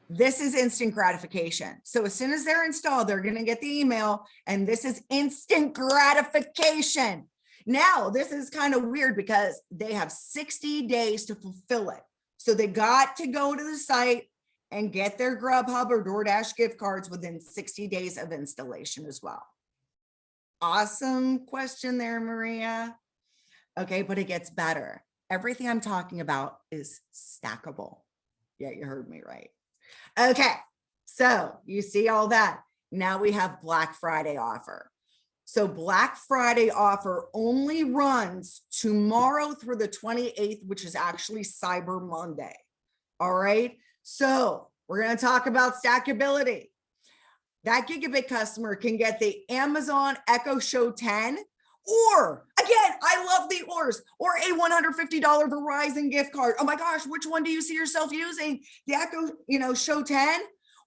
This is instant gratification. So as soon as they're installed, they're going to get the email, and this is instant gratification. Now, this is kind of weird because they have 60 days to fulfill it. So they got to go to the site and get their Grubhub or DoorDash gift cards within 60 days of installation as well. Awesome question there, Maria. Okay, but it gets better. Everything I'm talking about is stackable. Yeah, you heard me right. Okay, so you see all that. Now we have Black Friday offer. So Black Friday offer only runs tomorrow through the 28th, which is actually Cyber Monday. All right, so we're going to talk about stackability. That Gigabit customer can get the Amazon Echo Show 10, or again, I love the ors, or a $150 Verizon gift card. Oh my gosh, which one do you see yourself using? The Echo, Show 10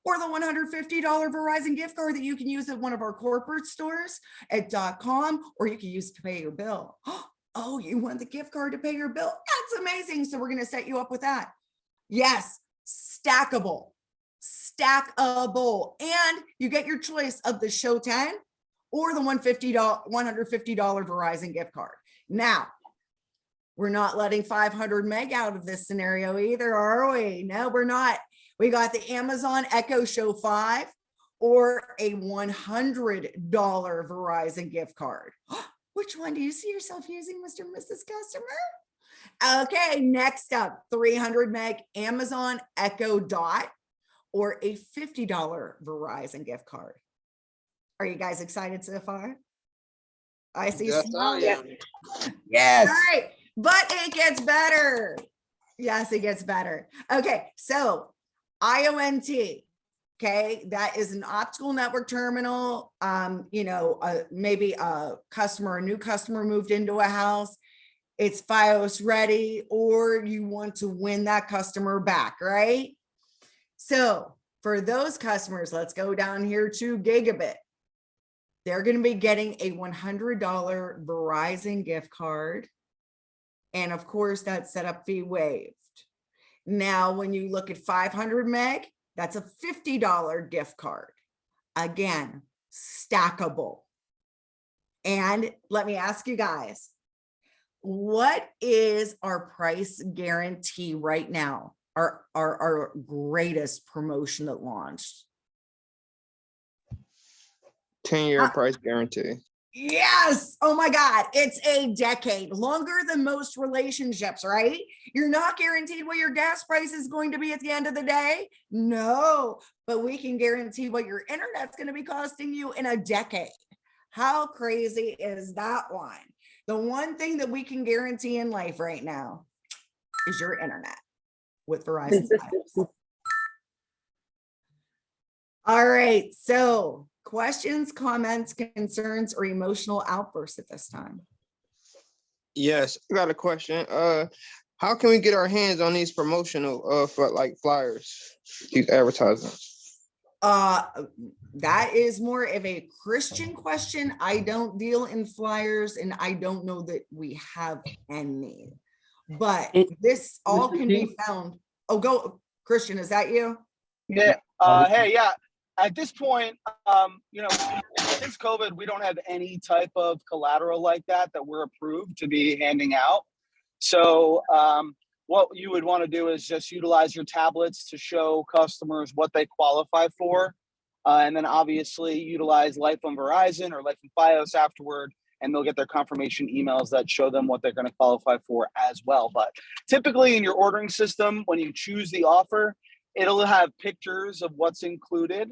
or the $150 Verizon gift card that you can use at one of our corporate stores at .com, or you can use to pay your bill. Oh, you want the gift card to pay your bill? That's amazing. So we're going to set you up with that. Yes, stackable, and you get your choice of the Show 10 or the $150 Verizon gift card. Now, we're not letting 500 meg out of this scenario either, are we? No, we're not. We got the Amazon Echo Show 5 or a $100 Verizon gift card. Which one do you see yourself using, Mr. and Mrs. Customer? Okay, next up, 300 meg Amazon Echo Dot or a $50 Verizon gift card. Are you guys excited so far? I see. Yes, I am. Yes. All right, but it gets better. Yes, it gets better. Okay, so IONT. Okay, that is an optical network terminal. Maybe a new customer moved into a house. It's FiOS ready, or you want to win that customer back, right? So for those customers, let's go down here to Gigabit. They're going to be getting a $100 Verizon gift card. And of course, that setup fee waived. Now, when you look at 500 meg, that's a $50 gift card. Again, stackable. And let me ask you guys, what is our price guarantee right now? Our greatest promotion that launched? 10-year price guarantee. Yes. Oh my God. It's a decade, longer than most relationships, right? You're not guaranteed what your gas price is going to be at the end of the day. No, but we can guarantee what your internet's going to be costing you in a decade. How crazy is that one? The one thing that we can guarantee in life right now is your internet with Verizon. Consistency. All right. So, questions, comments, concerns, or emotional outbursts at this time? Yes, I got a question. How can we get our hands on these promotional for like flyers, these advertisements? That is more of a Christian question. I don't deal in flyers and I don't know that we have any, but this all Mr. can King? be found. Oh, go Christian. Is that you? Yeah. Hey, yeah. At this point, you know, since COVID, we don't have any type of collateral like that we're approved to be handing out. So what you would want to do is just utilize your tablets to show customers what they qualify for. And then obviously utilize Life on Verizon or Life on Fios afterward, and they'll get their confirmation emails that show them what they're going to qualify for as well. But typically in your ordering system, when you choose the offer, it'll have pictures of what's included.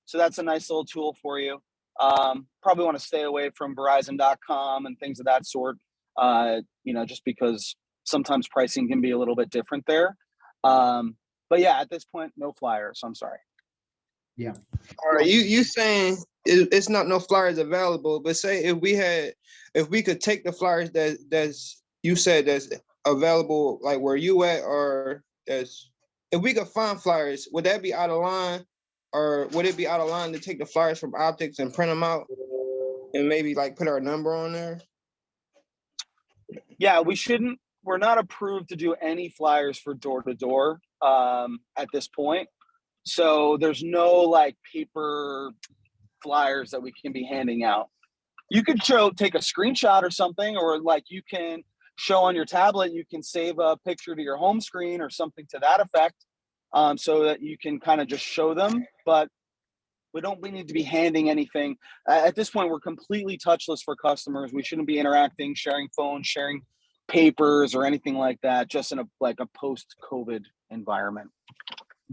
So that's a nice little tool for you. Probably want to stay away from Verizon.com and things of that sort, you know, just because sometimes pricing can be a little bit different there. But yeah, at this point, no flyers. I'm sorry. Yeah. All right, you saying it's not no flyers available, but say if we could take the flyers that's you said that's available, like where you at, or if we could find flyers, would that be out of line? Or would it be out of line to take the flyers from optics and print them out and maybe like put our number on there? Yeah, we're not approved to do any flyers for door to door at this point. So there's no like paper flyers that we can be handing out. You could take a screenshot or something, or like you can show on your tablet, you can save a picture to your home screen or something to that effect, so that you can kind of just show them. But we need to be handing anything. At this point, we're completely touchless for customers. We shouldn't be interacting, sharing phones, sharing papers or anything like that, just in a post-COVID environment.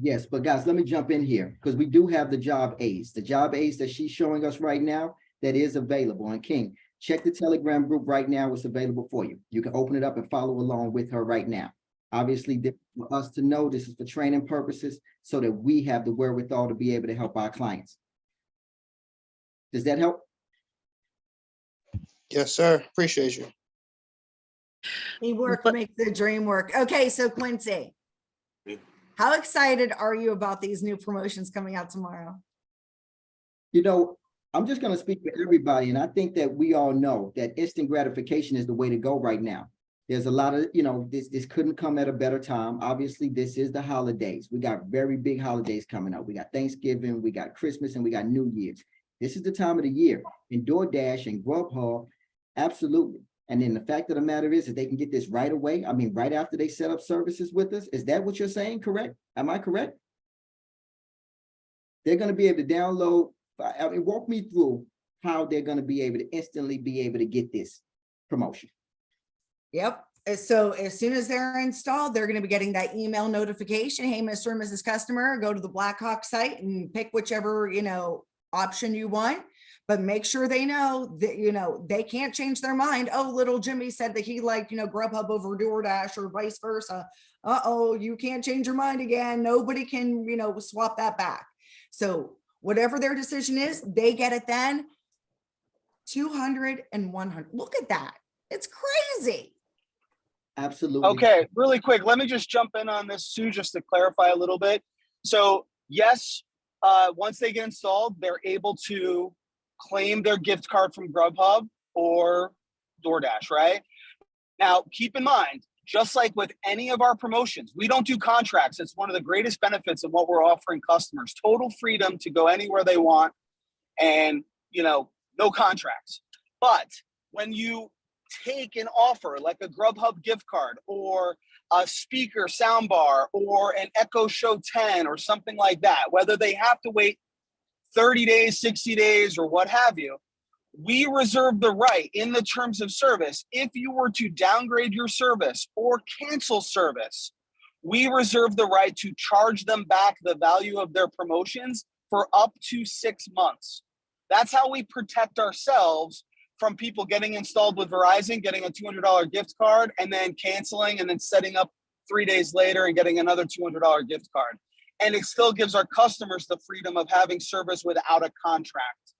Yes, but guys, let me jump in here because we do have the job aids. The job aids that she's showing us right now, that is available. And King, check the Telegram group right now. It's available for you. You can open it up and follow along with her right now. Obviously, for us to know this is for training purposes so that we have the wherewithal to be able to help our clients. Does that help? Yes, sir. Appreciate you. Teamwork makes the dream work. Okay, so Quincy, how excited are you about these new promotions coming out tomorrow? You know, I'm just going to speak for everybody, and I think that we all know that instant gratification is the way to go right now. There's a lot of, you know, this couldn't come at a better time. Obviously, this is the holidays. We got very big holidays coming up. We got Thanksgiving, we got Christmas, and we got New Year's. This is the time of the year. And DoorDash and Grubhub, absolutely. And then the fact of the matter is that they can get this right away. I mean, right after they set up services with us. Is that what you're saying? Correct? Am I correct? They're going to be able to download. I mean, walk me through how they're going to be able to instantly be able to get this promotion. Yep. So as soon as they're installed, they're going to be getting that email notification. Hey, Mr. and Mrs. Customer, go to the Blackhawk site and pick whichever, you know, option you want. But make sure they know that, you know, they can't change their mind. Oh, little Jimmy said that he liked, you know, Grubhub over DoorDash or vice versa. Uh-oh, you can't change your mind again. Nobody can, you know, swap that back. So whatever their decision is, they get it then. 200 and 100. Look at that. It's crazy. Absolutely. Okay, really quick, let me just jump in on this too, just to clarify a little bit. So yes, once they get installed, they're able to claim their gift card from Grubhub or DoorDash, right? Now, keep in mind, just like with any of our promotions, we don't do contracts. It's one of the greatest benefits of what we're offering customers, total freedom to go anywhere they want and, you know, no contracts. But when you take an offer like a Grubhub gift card or a speaker soundbar or an Echo Show 10 or something like that, whether they have to wait 30 days, 60 days, or what have you, we reserve the right in the terms of service, if you were to downgrade your service or cancel service, we reserve the right to charge them back the value of their promotions for up to 6 months. That's how we protect ourselves from people getting installed with Verizon, getting a $200 gift card, and then canceling and then setting up 3 days later and getting another $200 gift card. And it still gives our customers the freedom of having service without a contract.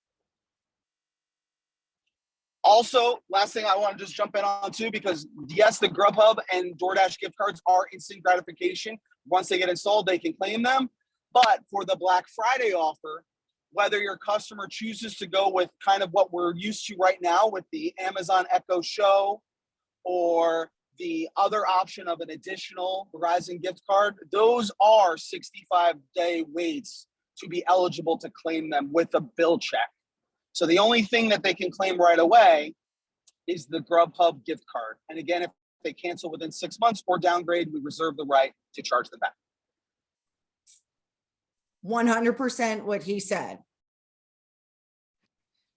Also, last thing I want to just jump in on too, because yes, the Grubhub and DoorDash gift cards are instant gratification. Once they get installed, they can claim them. But for the Black Friday offer, whether your customer chooses to go with kind of what we're used to right now with the Amazon Echo Show or the other option of an additional Verizon gift card, those are 65-day waits to be eligible to claim them with a bill check. So the only thing that they can claim right away is the Grubhub gift card. And again, if they cancel within 6 months or downgrade, we reserve the right to charge them back. 100% what he said.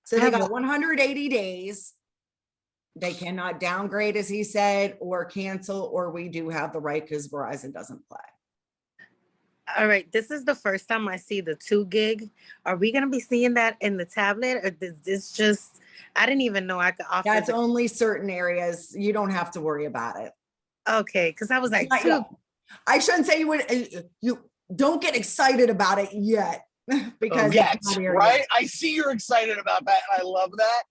So they got 180 days. They cannot downgrade, as he said, or cancel, or we do have the right because Verizon doesn't play. All right, this is the first time I see the 2 gig. Are we gonna be seeing that in the tablet, or is this just? I didn't even know I could offer. That's only certain areas. You don't have to worry about it. Okay, because I was like, Not yet. I shouldn't say you would. You don't get excited about it yet because yes, it's not here right. yet. I see you're excited about that, and I love that.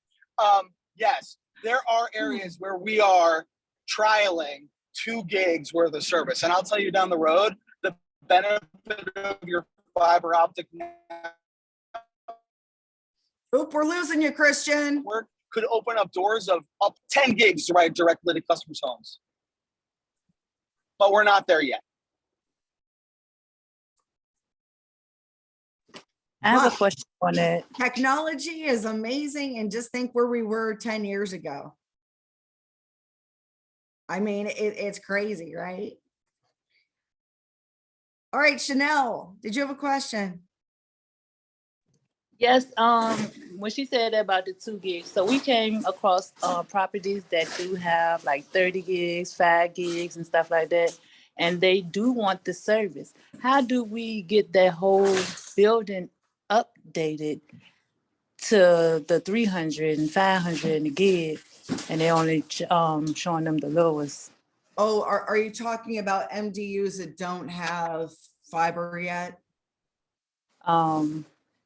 Yes, there are areas where we are trialing 2 gigs worth of service, and I'll tell you down the road, the benefit of your fiber optic Oop, we're losing you, Christian. network could open up doors of up 10 gigs right directly to customers' homes. But we're not there yet. I have But a question on that. technology is amazing, and just think where we were 10 years ago. I mean, it's crazy, right? All right, Chanel, did you have a question? Yes, when she said about the 2 gigs, so we came across properties that do have like 30 gigs, 5 gigs and stuff like that, and they do want the service. How do we get that whole building updated to the 300 and 500 and the gig, and they only showing them the lowest? Oh, are you talking about MDUs that don't have fiber yet?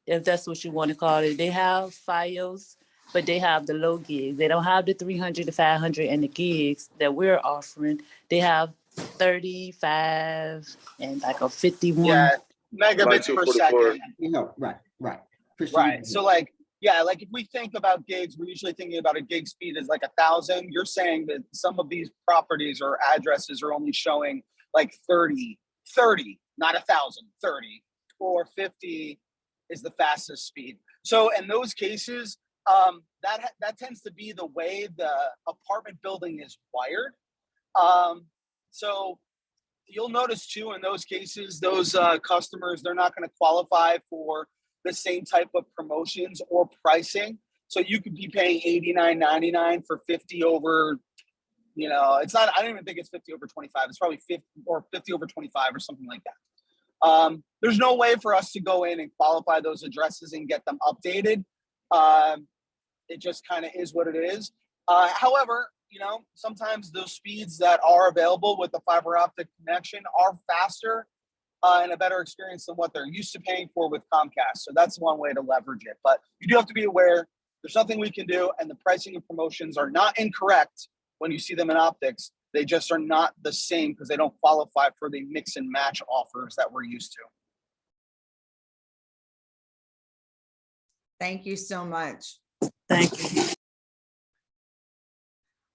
If that's what you want to call it. They have Fios, but they have the low gigs. They don't have the 300, the 500, and the gigs that we're offering. They have 35 and like a 51. Yeah, megabits per second. You know, right. Right. So like, yeah, like if we think about gigs, we're usually thinking about a gig speed as like 1,000. You're saying that some of these properties or addresses are only showing like 30, not 1,000, 30, or 50 is the fastest speed. So in those cases, that tends to be the way the apartment building is wired. So you'll notice too, in those cases, those customers, they're not going to qualify for the same type of promotions or pricing. So you could be paying $89.99 for 50 over, you know, it's not, I don't even think it's 50 over 25. It's probably 50 or 50 over 25 or something like that. There's no way for us to go in and qualify those addresses and get them updated. It just kind of is what it is. However, you know, sometimes those speeds that are available with the fiber optic connection are faster and a better experience than what they're used to paying for with Comcast. So that's one way to leverage it. But you do have to be aware there's nothing we can do, and the pricing and promotions are not incorrect when you see them in optics. They just are not the same because they don't qualify for the mix and match offers that we're used to. Thank you so much. Thank you.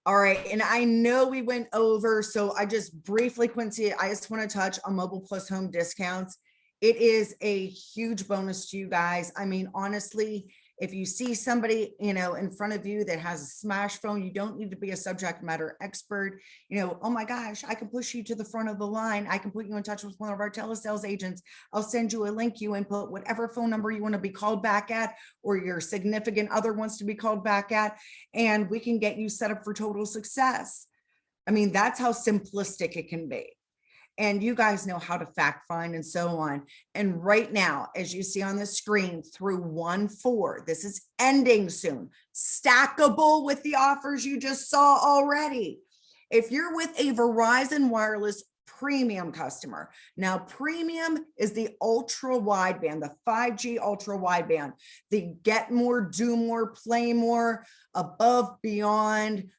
All right, and I know we went over, so I just briefly, Quincy, I just want to touch on Mobile Plus Home discounts. It is a huge bonus to you guys. I mean, honestly, If you see somebody, in front of you that has a smash phone, you don't need to be a subject matter expert. Oh my gosh, I can push you to the front of the line. I can put you in touch with one of our telesales agents. I'll send you a link. You input whatever phone number you want to be called back at, or your significant other wants to be called back at, and we can get you set up for total success. I mean, that's how simplistic it can be. And you guys know how to fact find and so on. And right now, as you see on the screen, through 1/4, this is ending soon, stackable with the offers you just saw already. If you're with a Verizon Wireless premium customer, now premium is the ultra wideband, the 5G ultra wideband, the get more, do more, play more, above, beyond,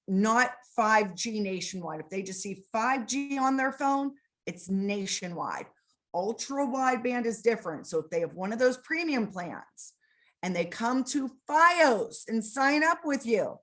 not 5G nationwide. If they just see 5G on their phone, it's nationwide. Ultra wideband is different. So if they have one of those premium plans and they come to Fios and sign up with you,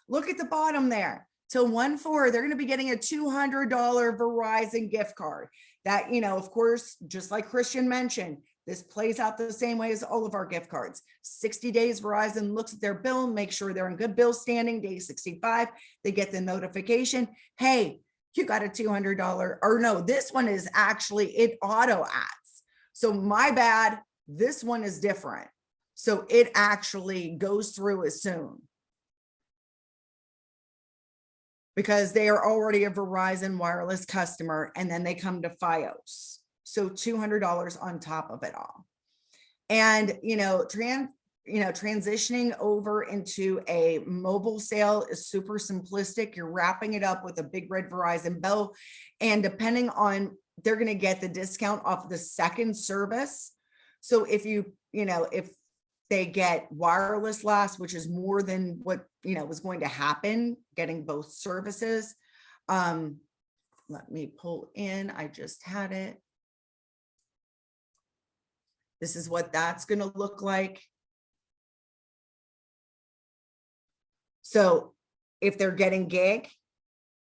look at the bottom there. Till 1/4, they're going to be getting a $200 Verizon gift card. That, of course, just like Christian mentioned, this plays out the same way as all of our gift cards. 60 days, Verizon looks at their bill, make sure they're in good bill standing. Day 65, they get the notification. Hey, you got a $200, or no, this one is actually, it auto adds. So my bad, this one is different. So it actually goes through as soon, because they are already a Verizon Wireless customer, and then they come to Fios. So $200 on top of it all. And, transitioning over into a mobile sale is super simplistic. You're wrapping it up with a big red Verizon bill. And depending on, they're going to get the discount off the second service. So if if they get wireless last, which is more than what, was going to happen, getting both services. Let me pull in, I just had it. This is what that's going to look like. So if they're getting gig,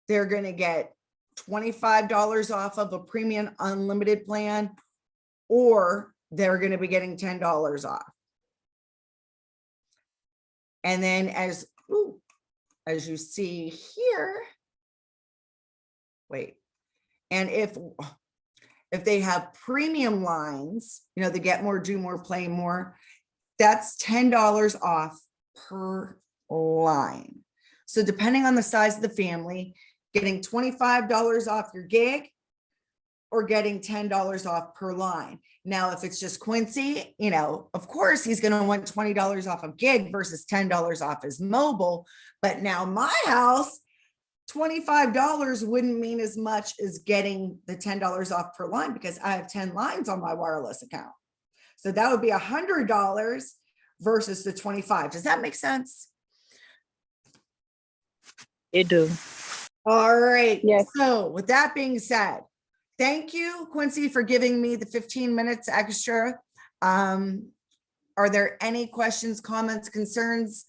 they're going to get $25 off of a premium unlimited plan, or they're going to be getting $10 off. And then as you see here, and if they have premium lines, they get more, do more, play more, that's $10 off per line. So depending on the size of the family, getting $25 off your gig or getting $10 off per line. Now, if it's just Quincy, of course, he's going to want $20 off of gig versus $10 off his mobile. But now my house, $25 wouldn't mean as much as getting the $10 off per line, because I have 10 lines on my wireless account. So that would be $100 versus the 25. Does that make sense? It do. All right. Yes. So with that being said, thank you, Quincy, for giving me the 15 minutes extra. Are there any questions, comments, concerns?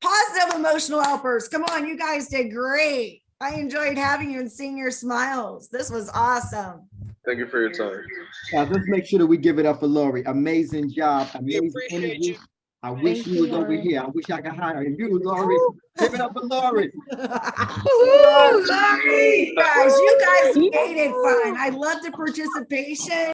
Positive emotional helpers. Come on, you guys did great. I enjoyed having you and seeing your smiles. This was awesome. Thank you for your time. Guys, let's make sure that we give it up for Lori. Amazing job, amazing appreciate energy. you. I wish Thank you you, was over Lori. here. I wish I could hire you, Lori. Give it up for Lori. Sorry, guys, you guys made it fun. I love the participation.